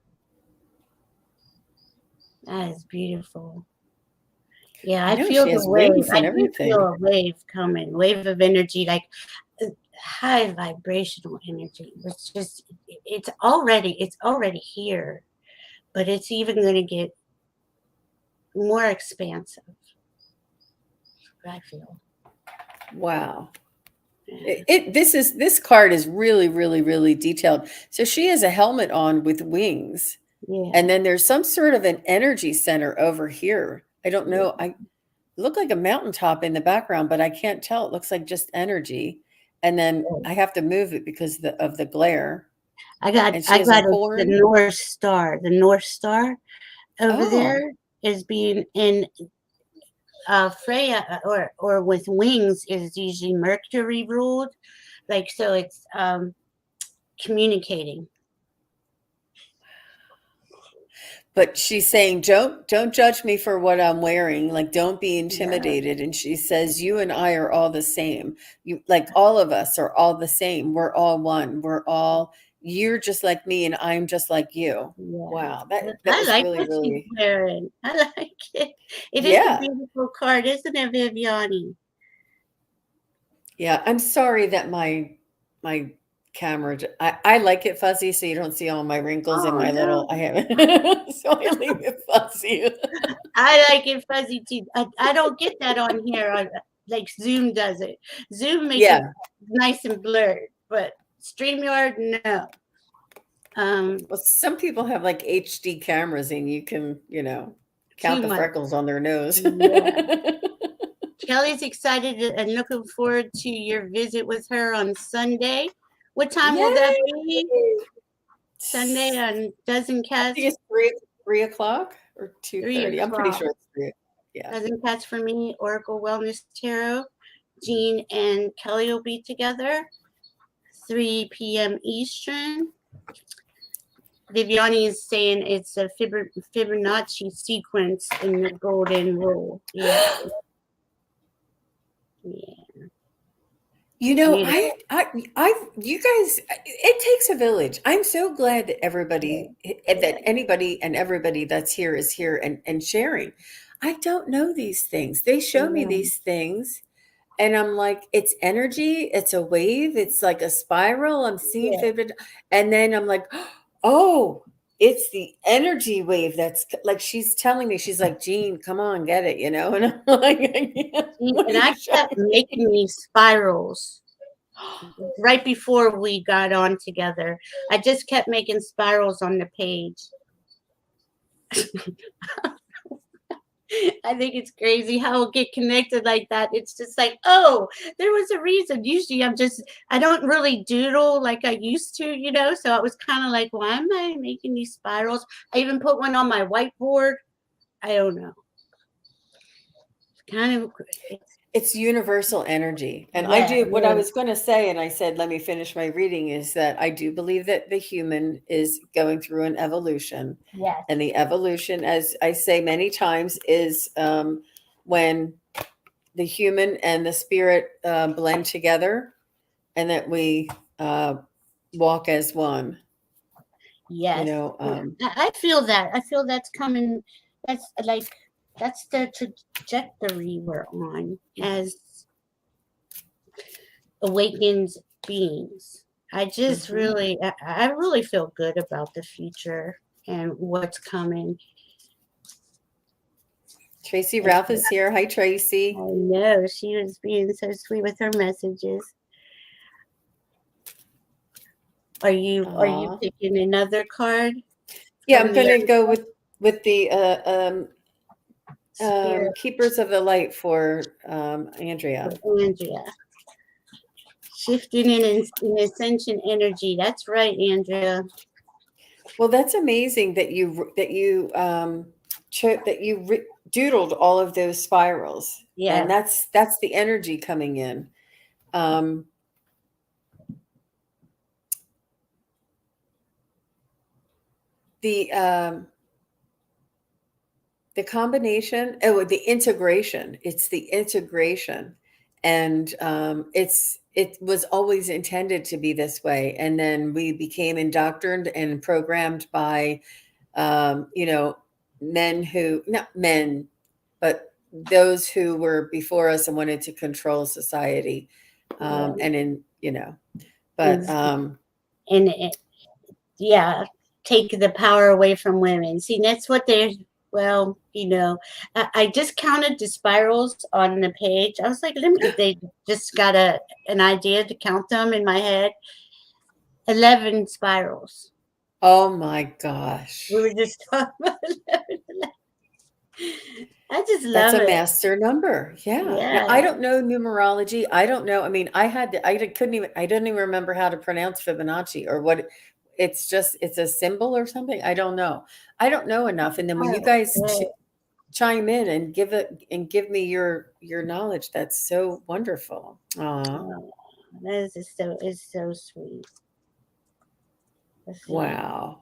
that is beautiful. Yeah, I I know feel she the has wave. wings I and do feel everything. a wave coming, wave of energy, like high vibrational energy. It's just, it's already here, but it's even going to get more expansive. I feel. Wow. Yeah. This card is really, really, really detailed. So she has a helmet on with wings, and Yeah. then there's some sort of an energy center over here. I don't know. I look like a mountaintop in the background, but I can't tell. It looks like just energy. And then Yeah. I have to move it because of the glare. I got And she I has a got it's the horn. North Star. The North Star over Oh, there is being in Freya, or with wings is usually Mercury ruled. Like so it's communicating. but she's saying, don't judge me for what I'm wearing. Like, don't be Yeah. intimidated. And she says, you and I are all the same. You, like, all of us are all the same. We're all one. We're all, you're just like me and I'm just like you. Yeah. Wow. That I was like really, what she's really, wearing. I like it. It is a yeah. beautiful card, isn't it, Viviani? Yeah. I'm sorry that my camera, I like it fuzzy so you don't see all my wrinkles and Oh my no. little, I have, so I leave it fuzzy. I like it fuzzy too. I don't get that on here like Zoom does it. Zoom make it Yeah. nice and blurred, but StreamYard, no. Well, some people have like HD cameras and you can, count Too the much. freckles on their nose. Yeah. Kelly's excited and looking forward to your visit with her on Sunday. What time will that Yay! be? Sunday on Dozen I Cats, think it's 3 o'clock or 3 2:30. I'm pretty o'clock. sure it's 3. Yeah. Dozen Cats for me, Oracle Wellness Tarot. Jean and Kelly will be together, 3 p.m. Eastern. Viviani is saying it's a Fibonacci sequence in the golden rule. Yeah, yeah, beautiful. You guys, it takes a village. I'm so glad that Yeah, that anybody and everybody that's here is here and sharing. I don't know these things. They show me yeah, these things. And I'm like, it's energy, it's a wave, it's like a spiral. I'm seeing yeah. vivid. And then I'm like, oh, it's the energy wave that's like she's telling me, she's like, Jean, come on, get it, you know? And I'm like, what are And I you kept showing me? making these spirals right before we got on together. I just kept making spirals on the page. I think it's crazy how we'll get connected like that. It's just like, oh, there was a reason. Usually I don't really doodle like I used to. So I was kind of like, why am I making these spirals? I even put one on my whiteboard. I don't know. Kind of, It's universal energy. And I yeah, do what I yeah, was going to say, and I said, let me finish my reading, is that I do believe that the human is going through an evolution. yes, And the evolution, as I say many times, is when the human and the spirit blend together, and that we walk as one. You yes. know, I feel that. I feel that's coming. That's like that's the trajectory we're on as awakened beings. I just Mhm. really, I really feel good about the future and what's coming. Tracy Ralph is here. Hi, I Tracy. know she was being so sweet with her messages. Are you Aw. picking another card Yeah, from I'm the going to other go with the spirit Keepers of the Light for Andrea. of Andrea? Shifting in ascension energy. That's right, Andrea. Well, that's amazing that doodled all of those spirals, and Yeah. that's the energy coming in. Um, the um, the combination, the integration. It's the integration, and it was always intended to be this way, and then we became indoctrined and programmed by you know, men who, not men, but those who were before us and wanted to control society. Right. And in, you know, but And, and yeah, take the power away from women. See, that's what they're, well, I just counted the spirals on the page. I was like, let me, they just got an idea to count them in my head. 11 spirals. oh my We were gosh, just talking about 11. I just that's love a it. master number. Yeah. Now, I Yeah. don't know numerology. I don't know. I mean, I don't even remember how to pronounce Fibonacci or what it's a symbol or something. I don't know. I don't know enough. And then when you Oh, guys yeah. chime in and give me your knowledge. That's so wonderful. Aw, Oh, that is so, it's so sweet. Let's see. wow.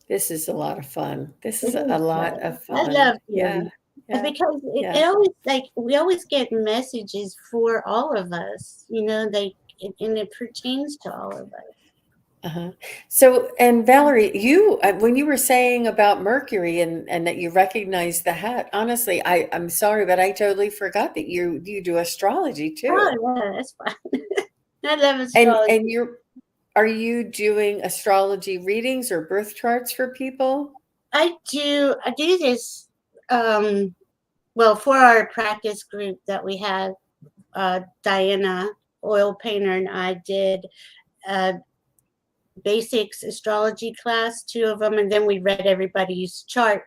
This is a lot of fun. This It is a is lot fun. of I fun. love Yeah, doing it yeah, because it yeah. always like we always get messages for all of us. And it pertains to all of us. Uh-huh. So, and Valerie, when you were saying about Mercury and that you recognized the hat, honestly, I'm sorry, but I totally forgot that you do astrology too. Oh yeah, that's fine. I love And astrology. are you doing astrology readings or birth charts for people? I do this well for our practice group that we have. Diana, oil painter, and I did a basics astrology class, two of them, and then we read everybody's chart.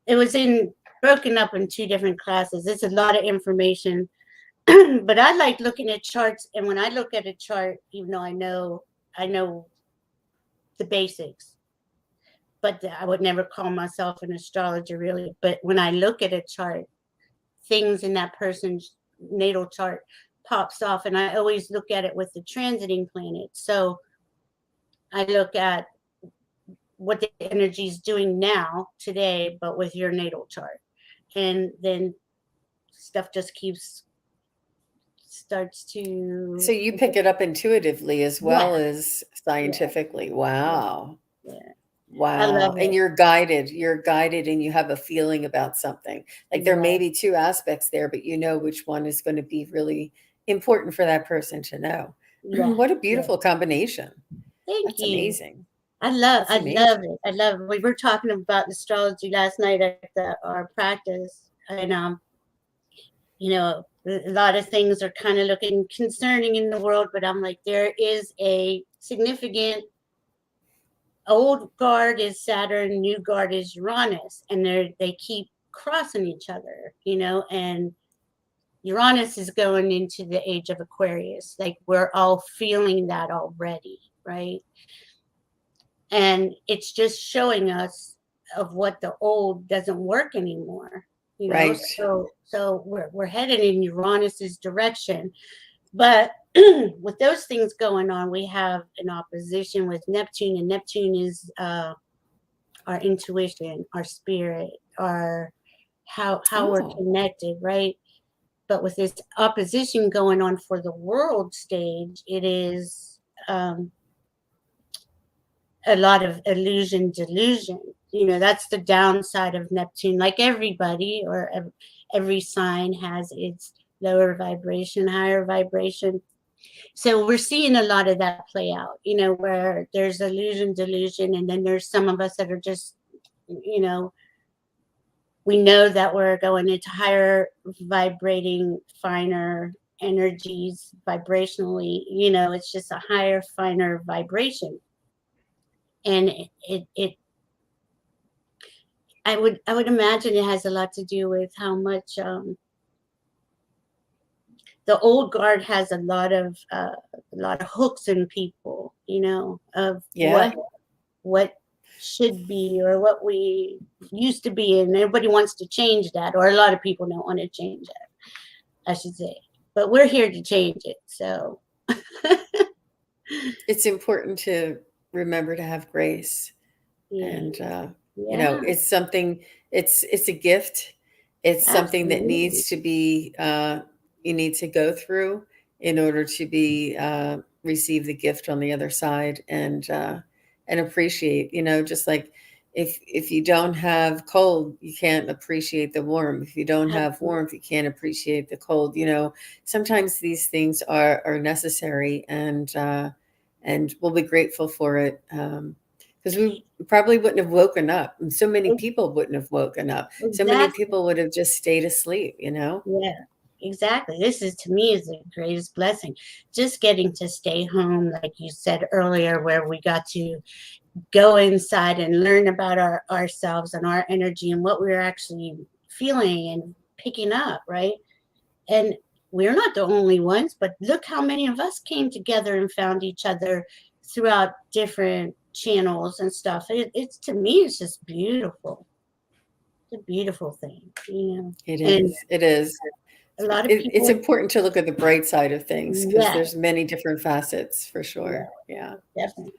It was in broken up in two different classes. It's a lot of information, but I like looking at charts. And when I look at a chart, even though I know the basics, but I would never call myself an astrologer really. But when I look at a chart, things in that person's natal chart pops off, and I always look at it with the transiting planets. So I look at what the energy is doing now today, but with your natal chart, and then stuff just keeps starts So to you pick it up intuitively as yeah, well as yeah, scientifically. yeah, Wow. yeah. I Wow. love And it. you're guided and you have a feeling about something. Like there may Yeah, be two aspects there, but you know which one is going to be really important for that person to know. yeah, What a yeah. beautiful combination. Thank That's you. amazing. I love, That's I love amazing. it. I love it. We were talking about astrology last night at our practice, and a lot of things are kind of looking concerning in the world, but I'm like, there is a significant old guard is Saturn, new guard is Uranus, and they keep crossing each other, and Uranus is going into the age of Aquarius. Like we're all feeling that already, right? And it's just showing us of what the old doesn't work anymore. Right. So we're headed in Uranus's direction. But with those things going on, we have an opposition with Neptune, and Neptune is our intuition, our spirit, our how we're Oh. connected, right? But with this opposition going on for the world stage, it is a lot of illusion, delusion. that's the downside of Neptune. Like everybody, or every sign has its lower vibration, higher vibration. So we're seeing a lot of that play out, where there's illusion, delusion, and then there's some of us that are just, we know that we're going into higher vibrating, finer energies vibrationally. It's just a higher, finer vibration. And I would imagine it has a lot to do with how much the old guard has a lot of hooks in people, of Yeah. what should be, or what we used to be, and everybody wants to change that, or a lot of people don't want to change that, I should say. But we're here to change it. So It's important to remember to have grace. yeah, And yeah, it's something, it's a gift. It's something that absolutely. needs to be you need to go through in order to be receive the gift on the other side, and appreciate, just like if you don't have cold, you can't appreciate the warmth. If you don't have Absolutely. warmth, you can't appreciate the cold. Sometimes these things are necessary, and we'll be grateful for it. Because we probably wouldn't have woken up. And so many people wouldn't have woken up. So many Exactly. people would have just stayed asleep, Yeah, exactly. This is, to me, is the greatest blessing. Just getting to stay home, like you said earlier, where we got to go inside and learn about ourselves and our energy and what we're actually feeling and picking up, right? And we're not the only ones, but look how many of us came together and found each other throughout different channels and stuff. It's, to me, it's just beautiful. It's a beautiful thing, It And is. It is. a lot of It's people, important to look at the bright side of things, because yeah, there's many different facets for yeah, sure. Yeah. definitely.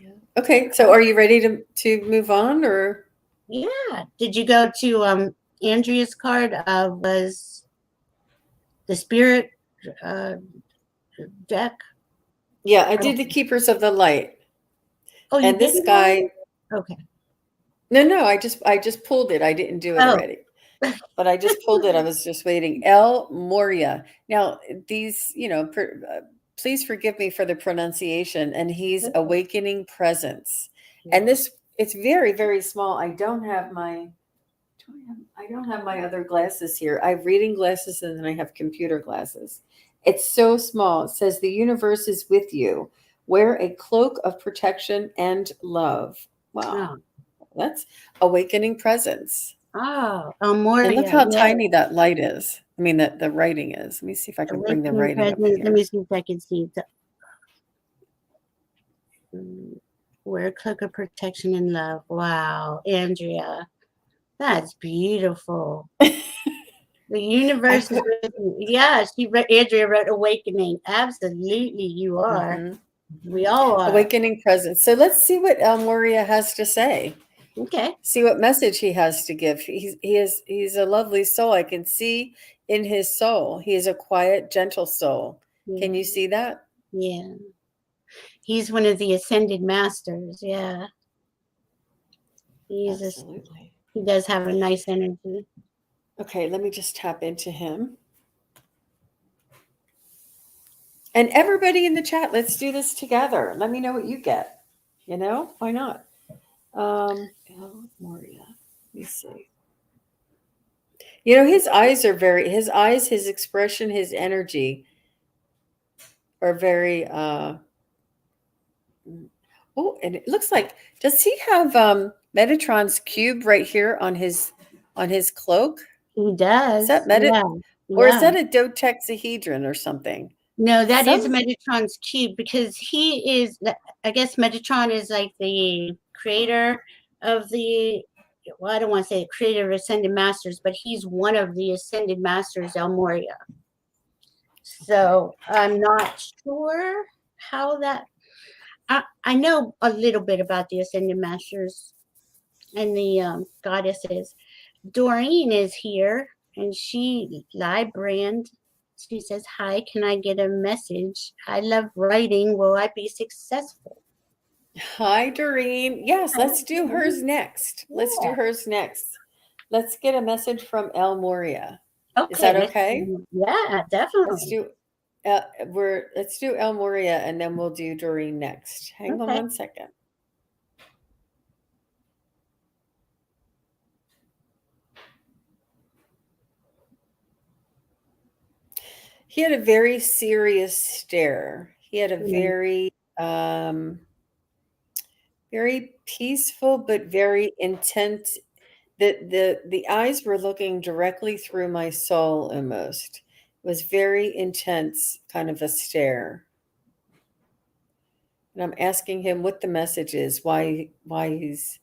Yeah. Okay. So are you ready to move on, or? Yeah. Did you go to Andrea's card? Was the spirit uh, deck? Yeah, I Oh, did the Keepers of the Light. oh, you And did this it guy, already? Okay. no, I just pulled it. I didn't do it Oh, already. But I just pulled it. I was just waiting. El Moria. Now, these, please forgive me for the pronunciation. And he's awakening presence. And yeah. this, it's very, very small. I don't have my other glasses here. I have reading glasses, and then I have computer glasses. It's so small. It says, "The universe is with you. Wear a cloak of protection and love." Wow. Oh, That's awakening presence. And look Moria. how Yeah. tiny that light is. I mean, that the writing is. Let me see if I can bring the Awakening writing up presence. Let here. me see if I can see it. Wear a cloak of protection and love. Wow, Andrea. That's beautiful. The I universe is put with you. Yeah, Andrea wrote awakening. Absolutely, you are. mhm. We all are. Awakening presence. So let's see what El Moria has to say. Okay. See what message he has to give. He's a lovely soul. I can see in his soul. He is a quiet, gentle soul. Can you Yeah. see that? Yeah. He's one of the ascended masters. Yeah. He's a, Absolutely. he does have a nice energy. Okay, let me just tap into him. And everybody in the chat, let's do this together. Let me know what you get. Why not? El Moria. Let me see. His eyes, his expression, his energy are very oh, and it looks like, does he have Metatron's cube right here on his cloak? He Is that does. Yeah. or is Yeah. that a dodecahedron or something? No, that is Some Metatron's cube, because he is, I guess Metatron is like the creator of the, well, I don't want to say the creator of Ascended Masters, but he's one of the Ascended Masters, El Moria. So I'm not sure how that, I know a little bit about the Ascended Masters and the goddesses. Doreen is here, and she live brand. She says, "Hi, can I get a message? I love writing. Will I be successful?" Hi, Doreen. Yes, let's do hers next. Let's do Yeah. hers next. Let's get a message from El Moria. Is Okay. that okay? Yeah, Let's definitely. do let's do El Moria and then we'll do Doreen next. Hang on Okay. one second. He had a very serious stare. He had a Mm, very peaceful but very intense. The eyes were looking directly through my soul almost. It was very intense kind of a stare. And I'm asking him what the message is, why he's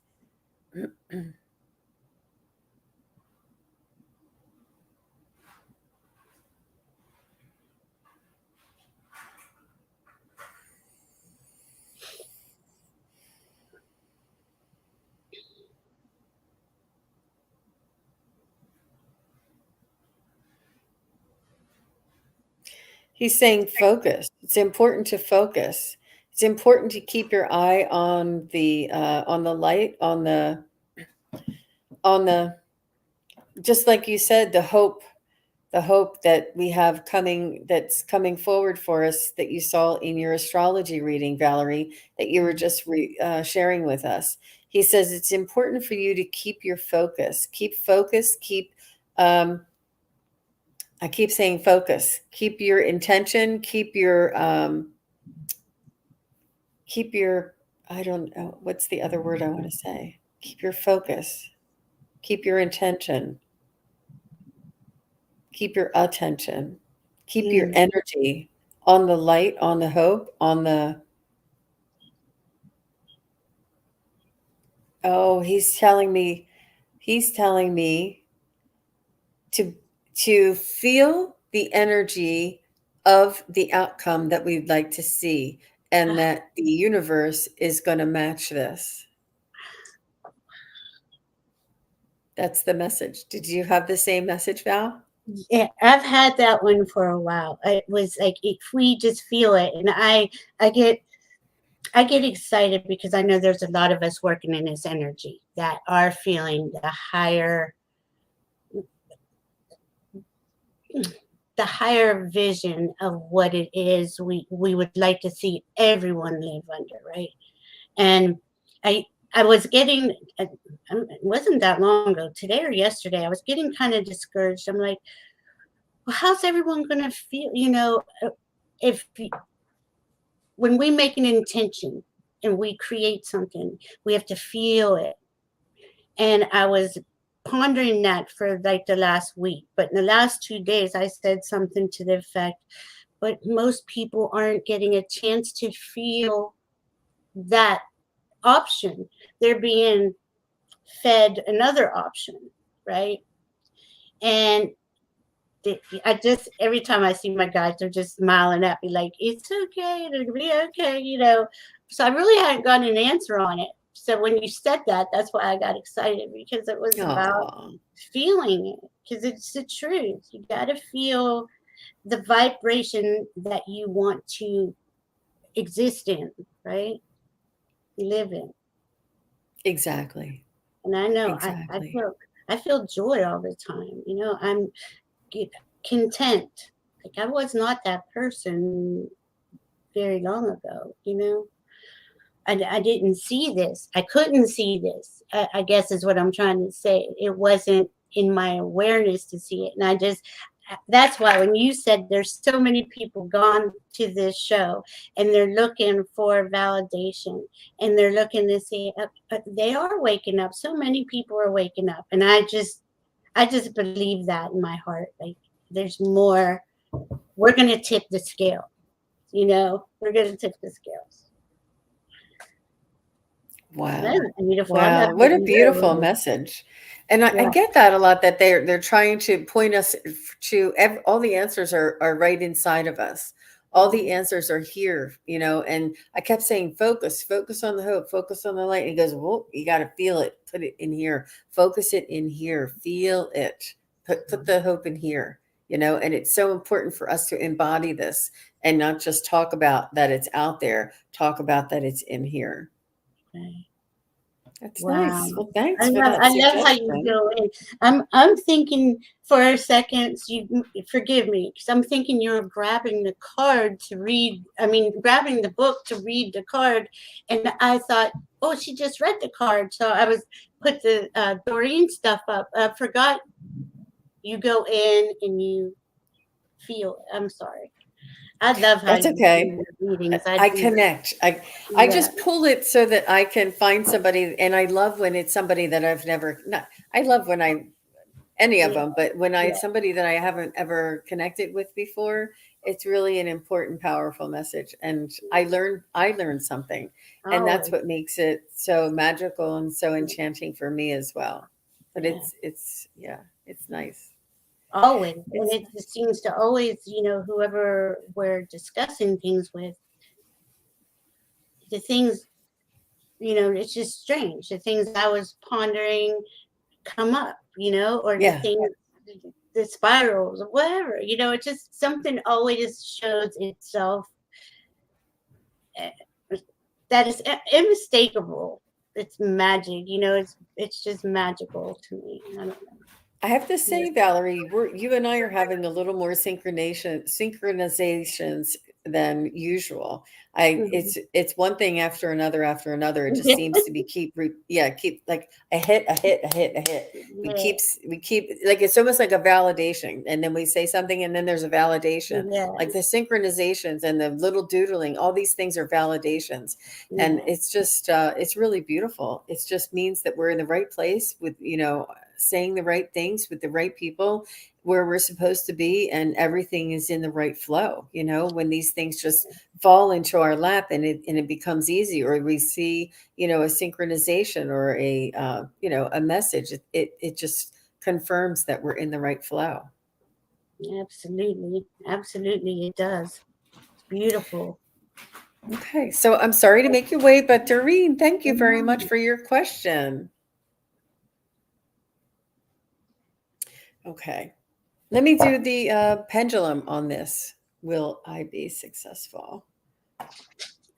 he's saying focus. It's important to focus. It's important to keep your eye on the light, on the just like you said, the hope that we have coming that's coming forward for us that you saw in your astrology reading, Valerie, that you were just sharing with us. He says it's important for you to keep your focus, keep focus, keep I keep saying focus, keep your intention, keep your I don't know what's the other word I want to say. Keep your focus, keep your intention, keep your attention, keep your mm, energy on the light, on the hope, on the oh, he's telling me to feel the energy of the outcome that we'd like to see and ah, that the universe is going to match this. That's the message. Did you have the same message, Val? yeah, I've had that one for a while. It was like if we just feel it, and I get I get excited because I know there's a lot of us working in this energy that are feeling the higher vision of what it is we would like to see everyone live under, right? And I I was getting it wasn't that long ago, today or yesterday, I was getting kind of discouraged. I'm like, well, how's everyone going to feel? If when we make an intention and we create something, we have to feel it. And I was pondering that for like the last week. But in the last 2 days, I said something to the effect, but most people aren't getting a chance to feel that option. They're being fed another option, right? And I just every time I see my guys, they're just smiling at me like it's okay, it'll be okay. So I really hadn't gotten an answer on it. So when you said that, that's why I got excited because it was about Oh, feeling it because it's the truth. You got to feel the vibration that you want to exist in, right? Live in. exactly. And I know Exactly. I feel joy all the time. I'm content. Like I was not that person very long ago. I didn't see this. I couldn't see this. I guess is what I'm trying to say. It wasn't in my awareness to see it. And that's why when you said there's so many people gone to this show and they're looking for validation and they're looking to see, they are waking up. So many people are waking up. And I just believe that in my heart. Like there's more. We're going to tip the scale. We're going to tip the scales. Yeah, Wow. I need to find out Wow. what What a beautiful you message. And I Yeah. get that a lot that they're trying to point us to all the answers are right inside of us. All the answers are here, and I kept saying, focus on the hope, focus on the light. And he goes, well, you got to feel it, put it in here, focus it in here, feel it, put the hope in here, and it's so important for us to embody this and not just talk about that it's out there, talk about that it's in here. Okay. That's nice. Wow. Well, thanks for that I love how you suggestion. go in. I'm thinking for a second, you forgive me, because I'm thinking you're grabbing the card to read, I mean, grabbing the book to read the card. And I thought, oh, she just read the card. So I was put the Doreen stuff up. I forgot you go in and you feel. I'm sorry. I love how That's you okay. do your readings. I I do. connect. I Yeah. just pull it so that I can find somebody, and I love when it's somebody that I've never not. I love when I any of Yeah. them, but when I Yeah. somebody that I haven't ever connected with before, it's really an important, powerful message, and I learned something, and that's Always. what makes it so magical and so enchanting for me as well. But Yeah. it's yeah, it's nice. Always. And It's it just seems to always, whoever we're discussing things with, the things, it's just strange. The things I was pondering come up, or the yeah. things, the spirals or whatever, it just something always shows itself eh, that is unmistakable. It's magic, it's just magical to me. I don't know. I have to Yeah. say, Valerie, you and I are having a little more synchronizations than usual. Mhm. It's one thing after another. It just seems to be keep like a hit. Yeah. We keep like it's almost like a validation, and then we say something, and then there's a validation. Yeah. Like the synchronizations and the little doodling, all these things are validations, and Yeah. it's just it's really beautiful. It just means that we're in the right place with saying the right things with the right people where we're supposed to be, and everything is in the right flow. When these things just fall into our lap, and it becomes easy, or we see a synchronization or a message, it just confirms that we're in the right flow. Absolutely. Absolutely. It does. It's beautiful. Okay, so I'm sorry to make you wait, but Doreen, thank you very much Mhm. for your question. Okay, let me do the pendulum on this. Will I be successful?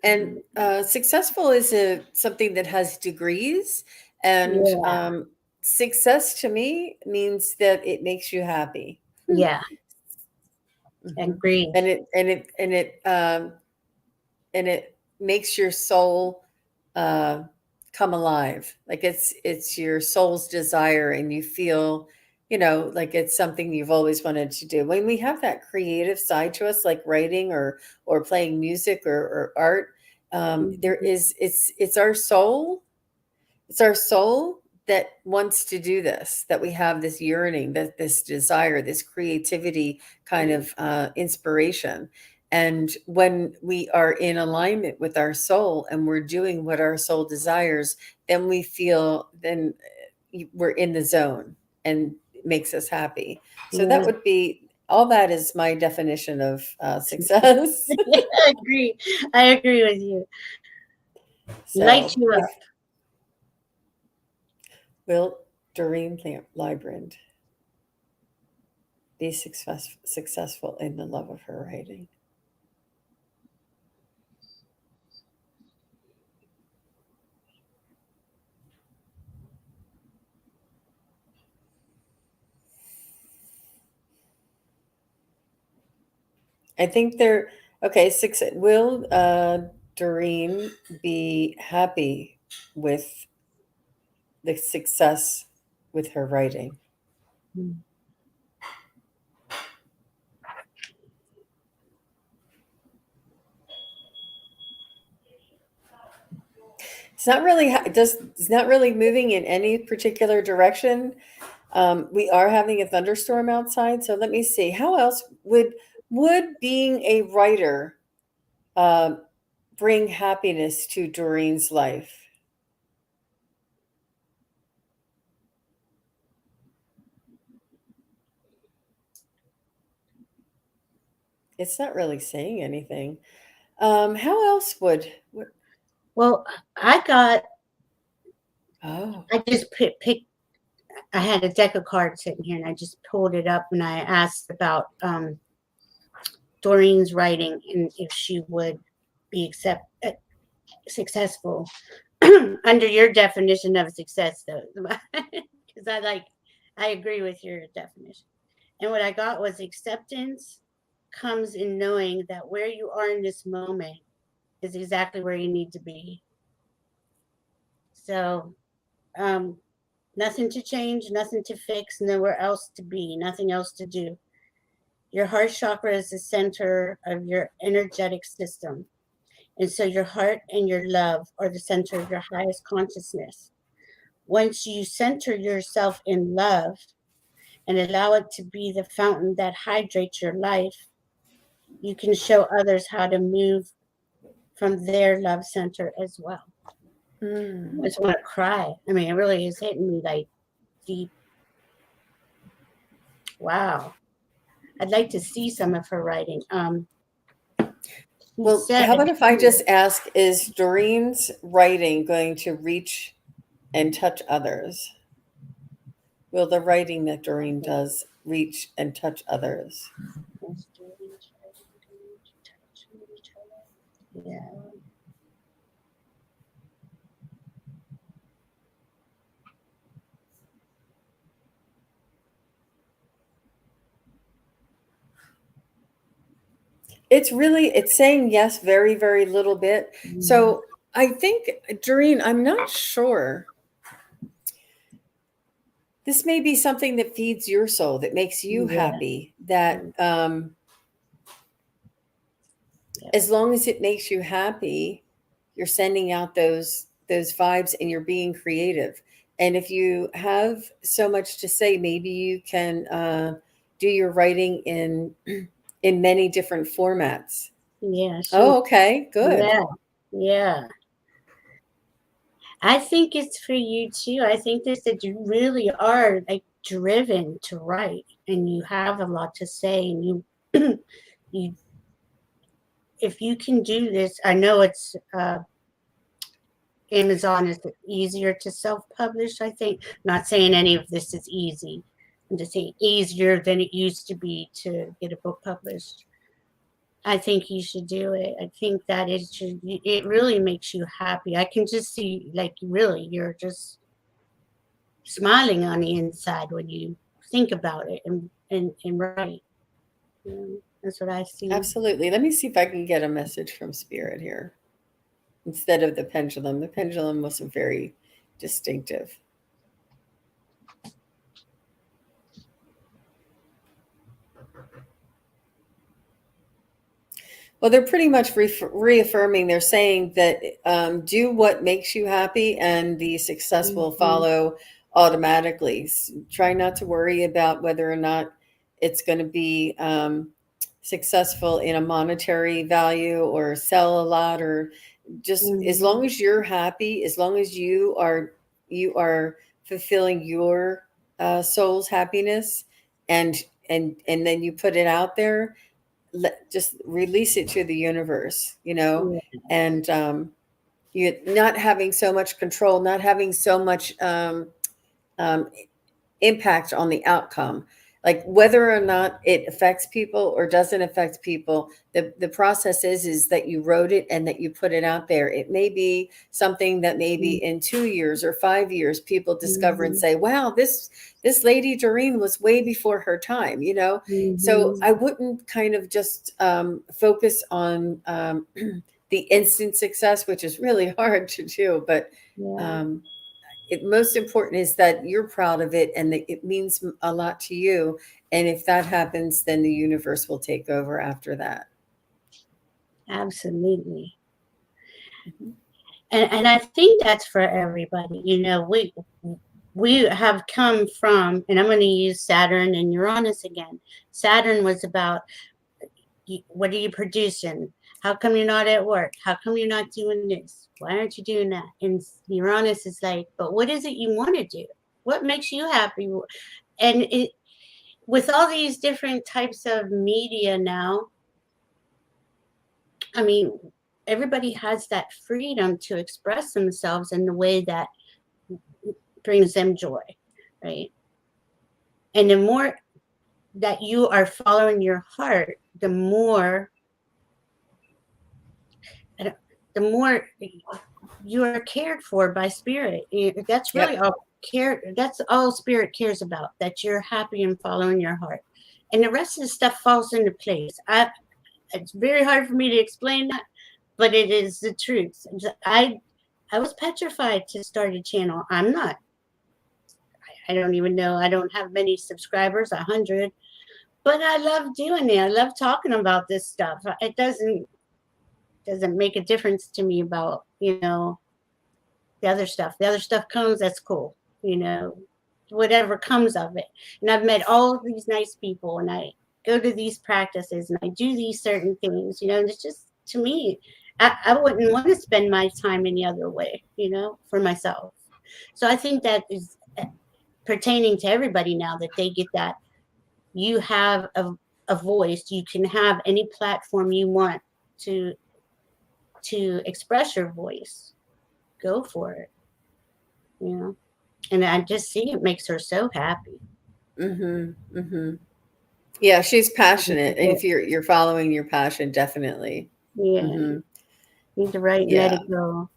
And successful is something that has degrees, and Yeah. success to me means that it makes you happy. Yeah. Mhm. Agree. And it makes your soul uh, come alive. Like it's your soul's desire, and you feel like it's something you've always wanted to do. When we have that creative side to us, like writing or playing music or art, there Mhm. is it's our soul that wants to do this, that we have this yearning, that this desire, this creativity kind of inspiration. And when we are in alignment with our soul and we're doing what our soul desires, then we're in the zone, and it makes us happy. So that Yeah. would be all. That is my definition of success. I agree. I agree with you. Light So you up. if will Doreen Librand be successful in the love of her writing? I think they're okay. Will Doreen be happy with the success with her writing? Mm. It's not really moving in any particular direction. We are having a thunderstorm outside, so let me see. How else would being a writer um, bring happiness to Doreen's life? It's not really saying anything. How else would Well, I got, oh, I just picked, I had a deck of cards sitting here and I just pulled it up and I asked about Doreen's writing and if she would be successful. under your definition of success, though, because I agree with your definition. And what I got was acceptance comes in knowing that where you are in this moment is exactly where you need to be. So, um, nothing to change, nothing to fix, nowhere else to be, nothing else to do. Your heart chakra is the center of your energetic system. And so your heart and your love are the center of your highest consciousness. Once you center yourself in love and allow it to be the fountain that hydrates your life, you can show others how to move from their love center as well. I just want to cry. I mean, it really is hitting me like deep. Wow. I'd like to see some of her writing. Well, Said, how about if I just ask, is Doreen's writing going to reach and touch others? Will the writing that Doreen does reach and touch others? yeah. It's saying yes, very, very little bit. So I think, Doreen, I'm not sure. This may be something that feeds your soul, that makes you happy, that as long as it makes you happy, you're sending out those vibes and you're being creative. And if you have so much to say, maybe you can do your writing in many different formats. Yeah. Oh, okay, good. Yeah. I think it's for you too. I think that you really are like driven to write, and you have a lot to say, and you, if you can do this, I know it's Amazon is easier to self-publish. I think. Not saying any of this is easy. I'm just saying easier than it used to be to get a book published. I think you should do it. I think that it really makes you happy. I can just see, like, really, you're just smiling on the inside when you think about it and write. That's what I see. Absolutely. Let me see if I can get a message from Spirit here instead of the pendulum. The pendulum wasn't very distinctive. Well, they're pretty much reaffirming. They're saying that do what makes you happy, and the success will follow automatically. Try not to worry about whether or not it's going to be successful in a monetary value or sell a lot, or just as long as you're happy, as long as you are fulfilling your soul's happiness, and then you put it out there, just release it to the universe, and you not having so much control, not having so much impact on the outcome, like whether or not it affects people or doesn't affect people. The process is that you wrote it and that you put it out there. It may be something that maybe in 2 years or 5 years people discover and say, wow, this lady Doreen was way before her time, so I wouldn't kind of just focus on the instant success, which is really hard to do, but most important is that you're proud of it and that it means a lot to you. And if that happens, then the universe will take over after that. Absolutely. And I think that's for everybody. We have come from, and I'm going to use Saturn and Uranus again. Saturn was about, what are you producing? How come you're not at work? How come you're not doing this? Why aren't you doing that? And Uranus is like, but what is it you want to do? What makes you happy? And with all these different types of media now, I mean, everybody has that freedom to express themselves in the way that brings them joy, right? And the more that you are following your heart, the more you are cared for by spirit. That's really Yep. all care. That's all spirit cares about. That you're happy and following your heart, and the rest of the stuff falls into place. It's very hard for me to explain that, but it is the truth. I was petrified to start a channel. I'm not. I don't even know. I don't have many subscribers, 100, but I love doing it. I love talking about this stuff. It doesn't make a difference to me about the other stuff. The other stuff comes, that's cool. Whatever comes of it. And I've met all of these nice people, and I go to these practices, and I do these certain things. And it's just, to me, I wouldn't want to spend my time any other way. For myself. So I think that is pertaining to everybody now, that they get that you have a voice. You can have any platform you want to express your voice. Go for it. And I just see it makes her so happy. Mm-hmm. Mm-hmm. Yeah, she's passionate, and if you're following your passion, definitely. Yeah, Mm-hmm. need to write and let Yeah. it go.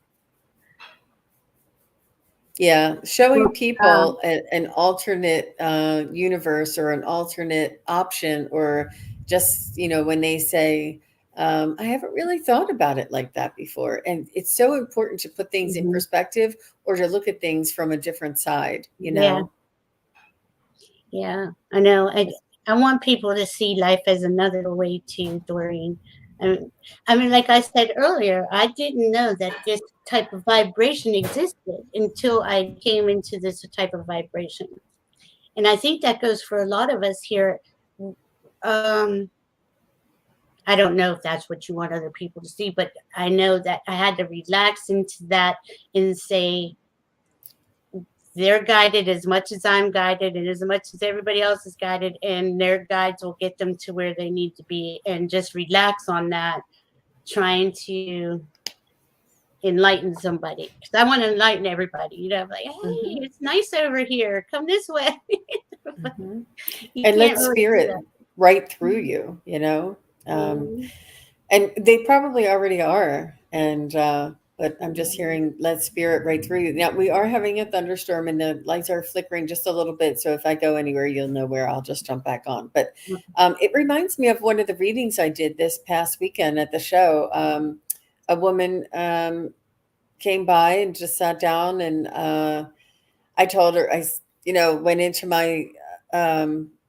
Yeah, showing Well, people an alternate universe or an alternate option, or just, when they say, I haven't really thought about it like that before. And it's so important to put things in mhm. perspective, or to look at things from a different side, Yeah, yeah, I know. I want people to see life as another way too, Doreen. I mean, like I said earlier, I didn't know that this type of vibration existed until I came into this type of vibration. And I think that goes for a lot of us here. Um, I don't know if that's what you want other people to see, but I know that I had to relax into that and say, they're guided as much as I'm guided, and as much as everybody else is guided, and their guides will get them to where they need to be, and just relax on that, trying to enlighten somebody. Because I want to enlighten everybody. Like, hey, Mm-hmm. it's nice over here. Come this way. Mm-hmm. You And can't let really do spirit that. right through you. Um, Mhm. and they probably already are. And but I'm just hearing let spirit right through you. Now we are having a thunderstorm, and the lights are flickering just a little bit. So if I go anywhere, you'll know where. I'll just jump back on. But it reminds me of one of the readings I did this past weekend at the show. A woman came by and just sat down, and I told her, went into my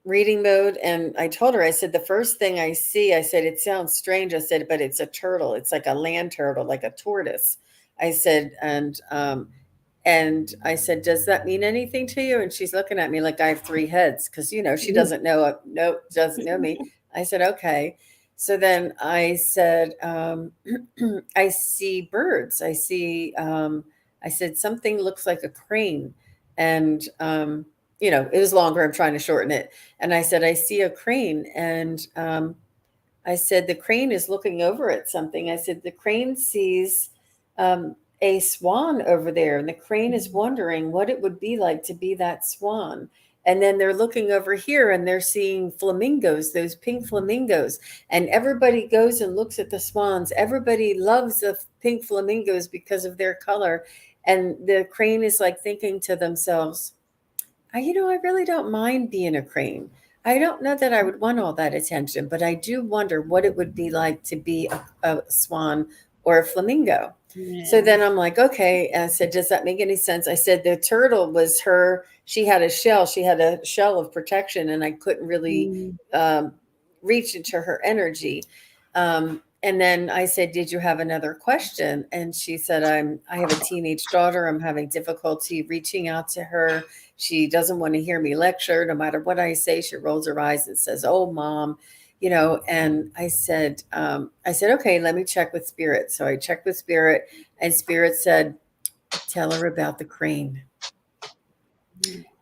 reading mode, and I told her, I said, the first thing I see, I said, it sounds strange. I said, but it's a turtle. It's like a land turtle, like a tortoise. I said, and I said, does that mean anything to you? And she's looking at me like I have three heads, because, she doesn't know, no, doesn't know me. I said, okay. So then I said, I see birds. I said, something looks like a crane. And, it was longer. I'm trying to shorten it. And I said, I see a crane. And I said, the crane is looking over at something. I said, the crane sees a swan over there. And the crane is wondering what it would be like to be that swan. And then they're looking over here, and they're seeing flamingos, those pink flamingos. And everybody goes and looks at the swans. Everybody loves the pink flamingos because of their color. And the crane is like thinking to themselves, I really don't mind being a crane. I don't know that I would want all that attention, but I do wonder what it would be like to be a swan or a flamingo. So Yeah. then I'm like, okay. And I said, does that make any sense? I said, the turtle was her. She had a shell. She had a shell of protection, and I couldn't really Mm. reach into her energy. And then I said, did you have another question? And she said, I have a teenage daughter. I'm having difficulty reaching out to her. She doesn't want to hear me lecture. No matter what I say, she rolls her eyes and says, oh, mom, and I said, okay, let me check with spirit. So I checked with spirit, and spirit said, tell her about the crane.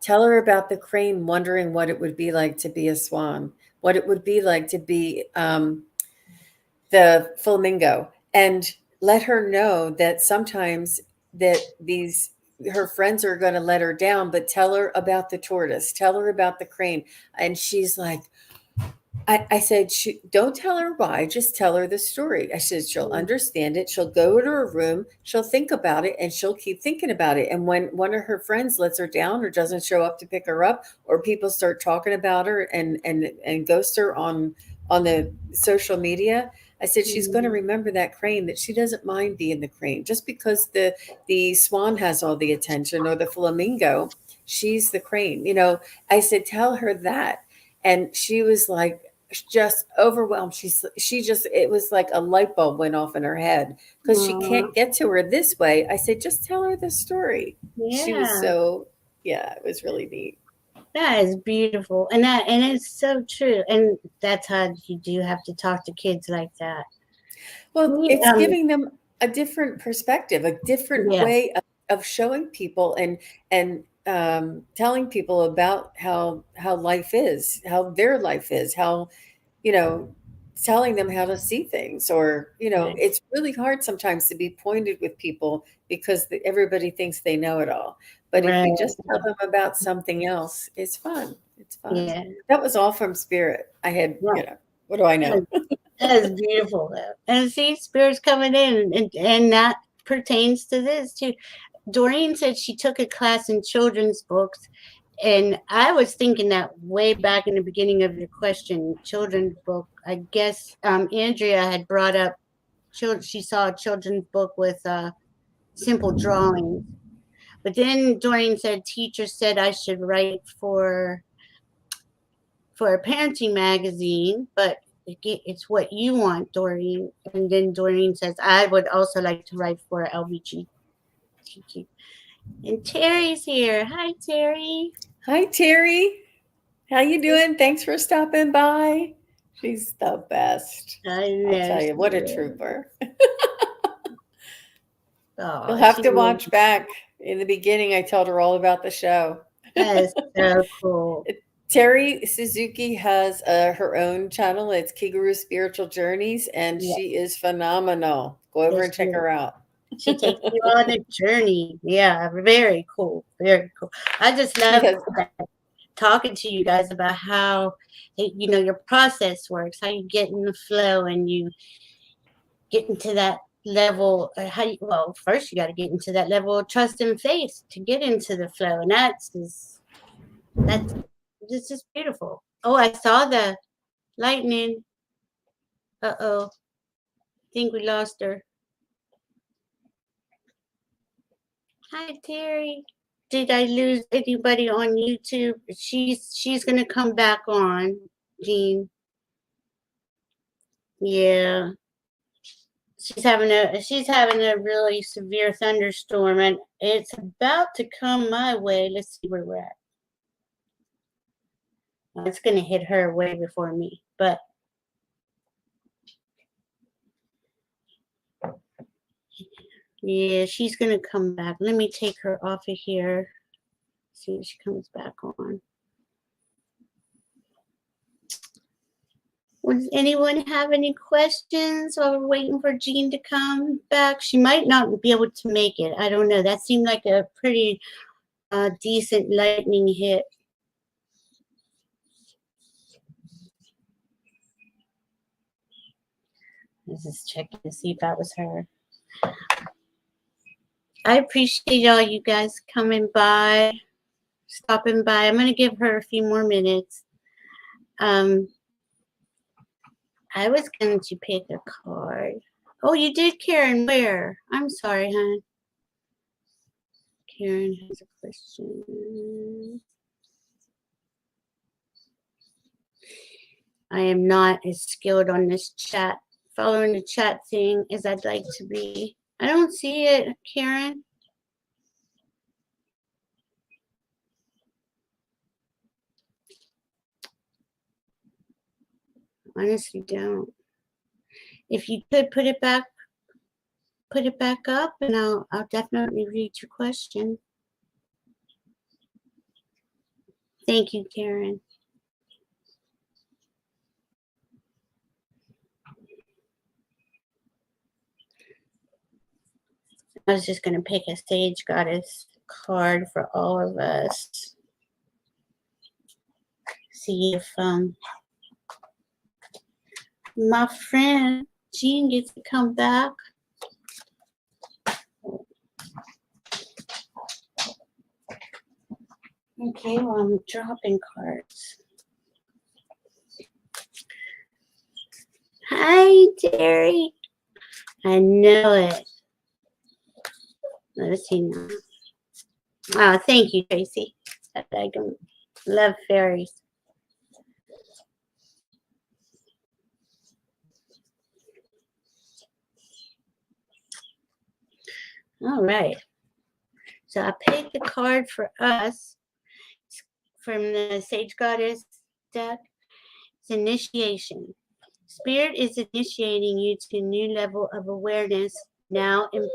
Tell her about the crane, wondering what it would be like to be a swan, what it would be like to be the flamingo, and let her know that sometimes that these her friends are going to let her down, but tell her about the tortoise, tell her about the crane. And she's like, I said, don't tell her why, just tell her the story. I said, she'll understand it. She'll go to her room, she'll think about it, and she'll keep thinking about it. And when one of her friends lets her down or doesn't show up to pick her up, or people start talking about her and ghost her on the social media, I said, she's going to remember that crane, that she doesn't mind being the crane. Just because the swan has all the attention, or the flamingo, she's the crane. I said, tell her that. And she was like, just overwhelmed. She just, it was like a light bulb went off in her head, because she Aw, can't get to her this way. I said, just tell her the story. She was yeah, so, yeah, it was really neat. that is beautiful, and it's so true. And that's how you do have to talk to kids like that. Well, Me, it's giving them a different perspective, a different yeah, way of showing people, and telling people about how life is, how their life is, how, you know, telling them how to see things. Or, right, it's really hard sometimes to be pointed with people, because everybody thinks they know it all. But if right, you just tell them about something else, it's fun. It's fun. yeah, That was all from Spirit. I had, right. what do I know? That is beautiful, though. And see, spirits coming in, and that pertains to this too. Doreen said she took a class in children's books, and I was thinking that way back in the beginning of your question, children's book. I guess Andrea had brought up children. She saw a children's book with simple drawings, but then Doreen said teacher said I should write for a parenting magazine, but it's what you want, Doreen. And then Doreen says, I would also like to write for LBGTQ. And Terry's here. Hi, Terry. Hi, Terry. How you doing? Thanks for stopping by. She's the best. I I'll know tell you, she what a is. trooper. You'll Oh, have she to is. watch back. In the beginning, I told her all about the show. That is so cool. Terry Suzuki has her own channel. It's Kiguru Spiritual Journeys, and Yeah, she is phenomenal. Go over yes, and check her out. she takes you on a journey. Yeah, very cool. Very cool. I just She love has, talking to you guys about how your process works, how you get in the flow, and you get into that level. Well, first you got to get into that level of trust and faith to get into the flow, and that's just beautiful. Oh, I saw the lightning. Uh-oh, I think we lost her. Hi, Terry. Did I lose anybody on YouTube? She's gonna come back on, Jean. Yeah, she's having a really severe thunderstorm, and it's about to come my way. Let's see where we're at. It's gonna hit her way before me, but yeah, she's gonna come back. Let me take her off of here. See if she comes back on. Does anyone have any questions while we're waiting for Jean to come back? She might not be able to make it. I don't know. That seemed like a pretty decent lightning hit. Let's just checking to see if that was her. I appreciate all you guys coming by, stopping by. I'm going to give her a few more minutes. Um, I was going to pick a card. Oh, you did, Karen. Where? I'm sorry, hon. Karen has a question. I am not as skilled on this chat, following the chat thing as I'd like to be. I don't see it, Karen. Honestly, don't. If you could put it back up, and I'll definitely read your question. Thank you, Karen. I was just going to pick a Sage Goddess card for all of us. See if My friend Jean gets to come back. Okay, well, I'm dropping cards. Hi, Terry. I know it. Let's see now. Oh, thank you, Tracy. I can love fairies. All right. So I picked a card for us from the Sage Goddess deck. It's initiation. Spirit is initiating you to a new level of awareness now in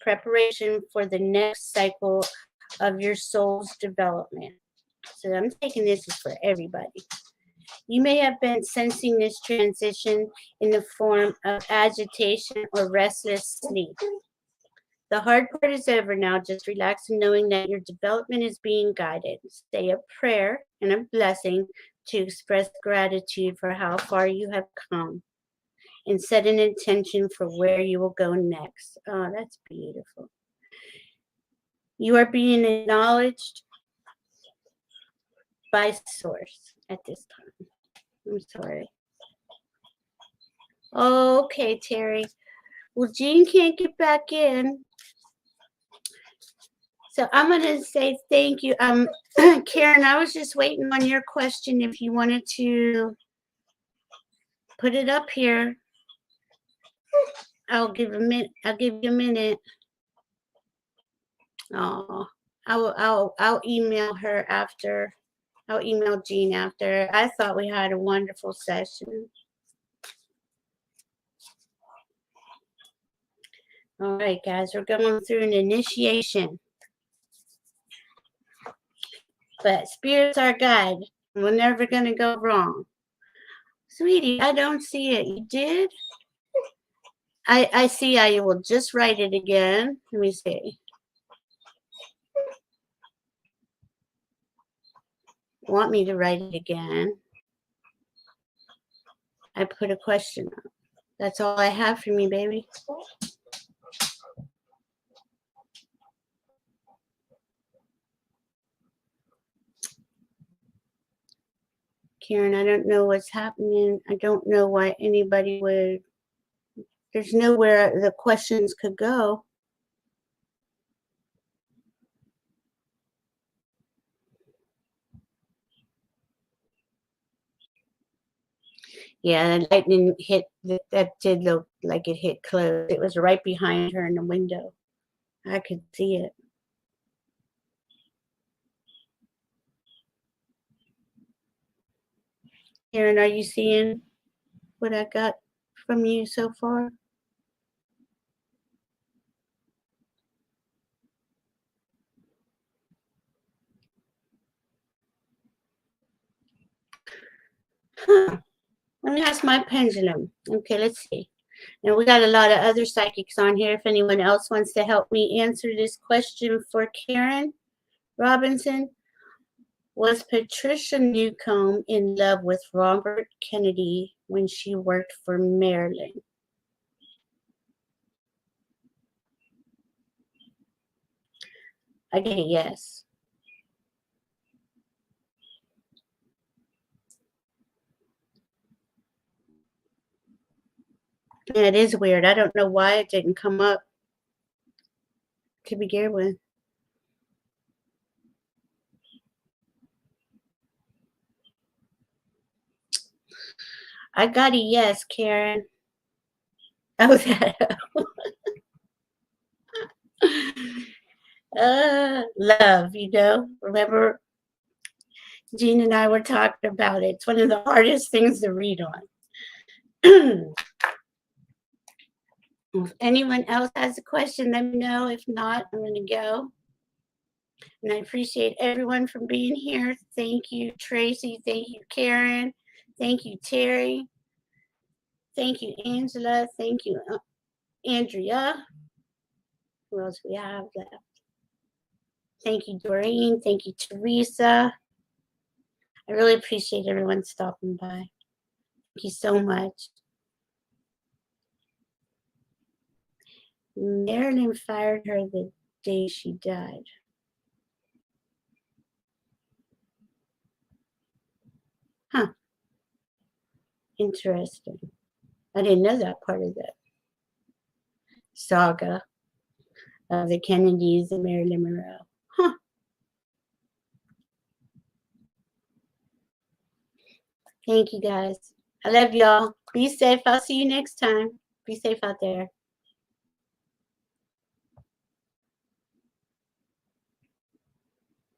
preparation for the next cycle of your soul's development. So I'm taking this as for everybody. You may have been sensing this transition in the form of agitation or restless sleep. The hard part is over now. Just relax and knowing that your development is being guided. Say a prayer and a blessing to express gratitude for how far you have come and set an intention for where you will go next. Oh, that's beautiful. You are being acknowledged by Source at this time. I'm sorry. Okay, Terry. Well, Jean can't get back in. So I'm going to say thank you. Karen, I was just waiting on your question if you wanted to put it up here. I'll give you a minute. Oh, I'll email her after. I'll email Jean after. I thought we had a wonderful session. All right, guys, we're going through an initiation. But Spirit's our guide. We're never going to go wrong. Sweetie, I don't see it. You did? I see. I will just write it again. Let me see. Want me to write it again? I put a question up. That's all I have for me, baby. Karen, I don't know what's happening. I don't know why anybody would. There's nowhere the questions could go. Yeah, the lightning hit. That did look like it hit close. It was right behind her in the window. I could see it. Karen, are you seeing what I got from you so far? Huh. Let me ask my pendulum. Okay, let's see. And we got a lot of other psychics on here. If anyone else wants to help me answer this question for Karen Robinson, was Patricia Newcomb in love with Robert Kennedy when she worked for Maryland? I get a yes. Yeah, it is weird. I don't know why it didn't come up to begin with. I got a yes, Karen. Oh, that. Love, remember Jean and I were talking about it. It's one of the hardest things to read on. If anyone else has a question, let me know. If not, I'm going to go. And I appreciate everyone for being here. Thank you, Tracy. Thank you, Karen. Thank you, Terry. Thank you, Angela. Thank you, Andrea. Who else we have left? Thank you, Doreen. Thank you, Teresa. I really appreciate everyone stopping by. you so much. Marilyn fired her the day she died. Huh. Interesting. I didn't know that part of the saga of the Kennedys and Marilyn Monroe. Huh. Thank you, guys. I love y'all. Be safe. I'll see you next time. Be safe out there.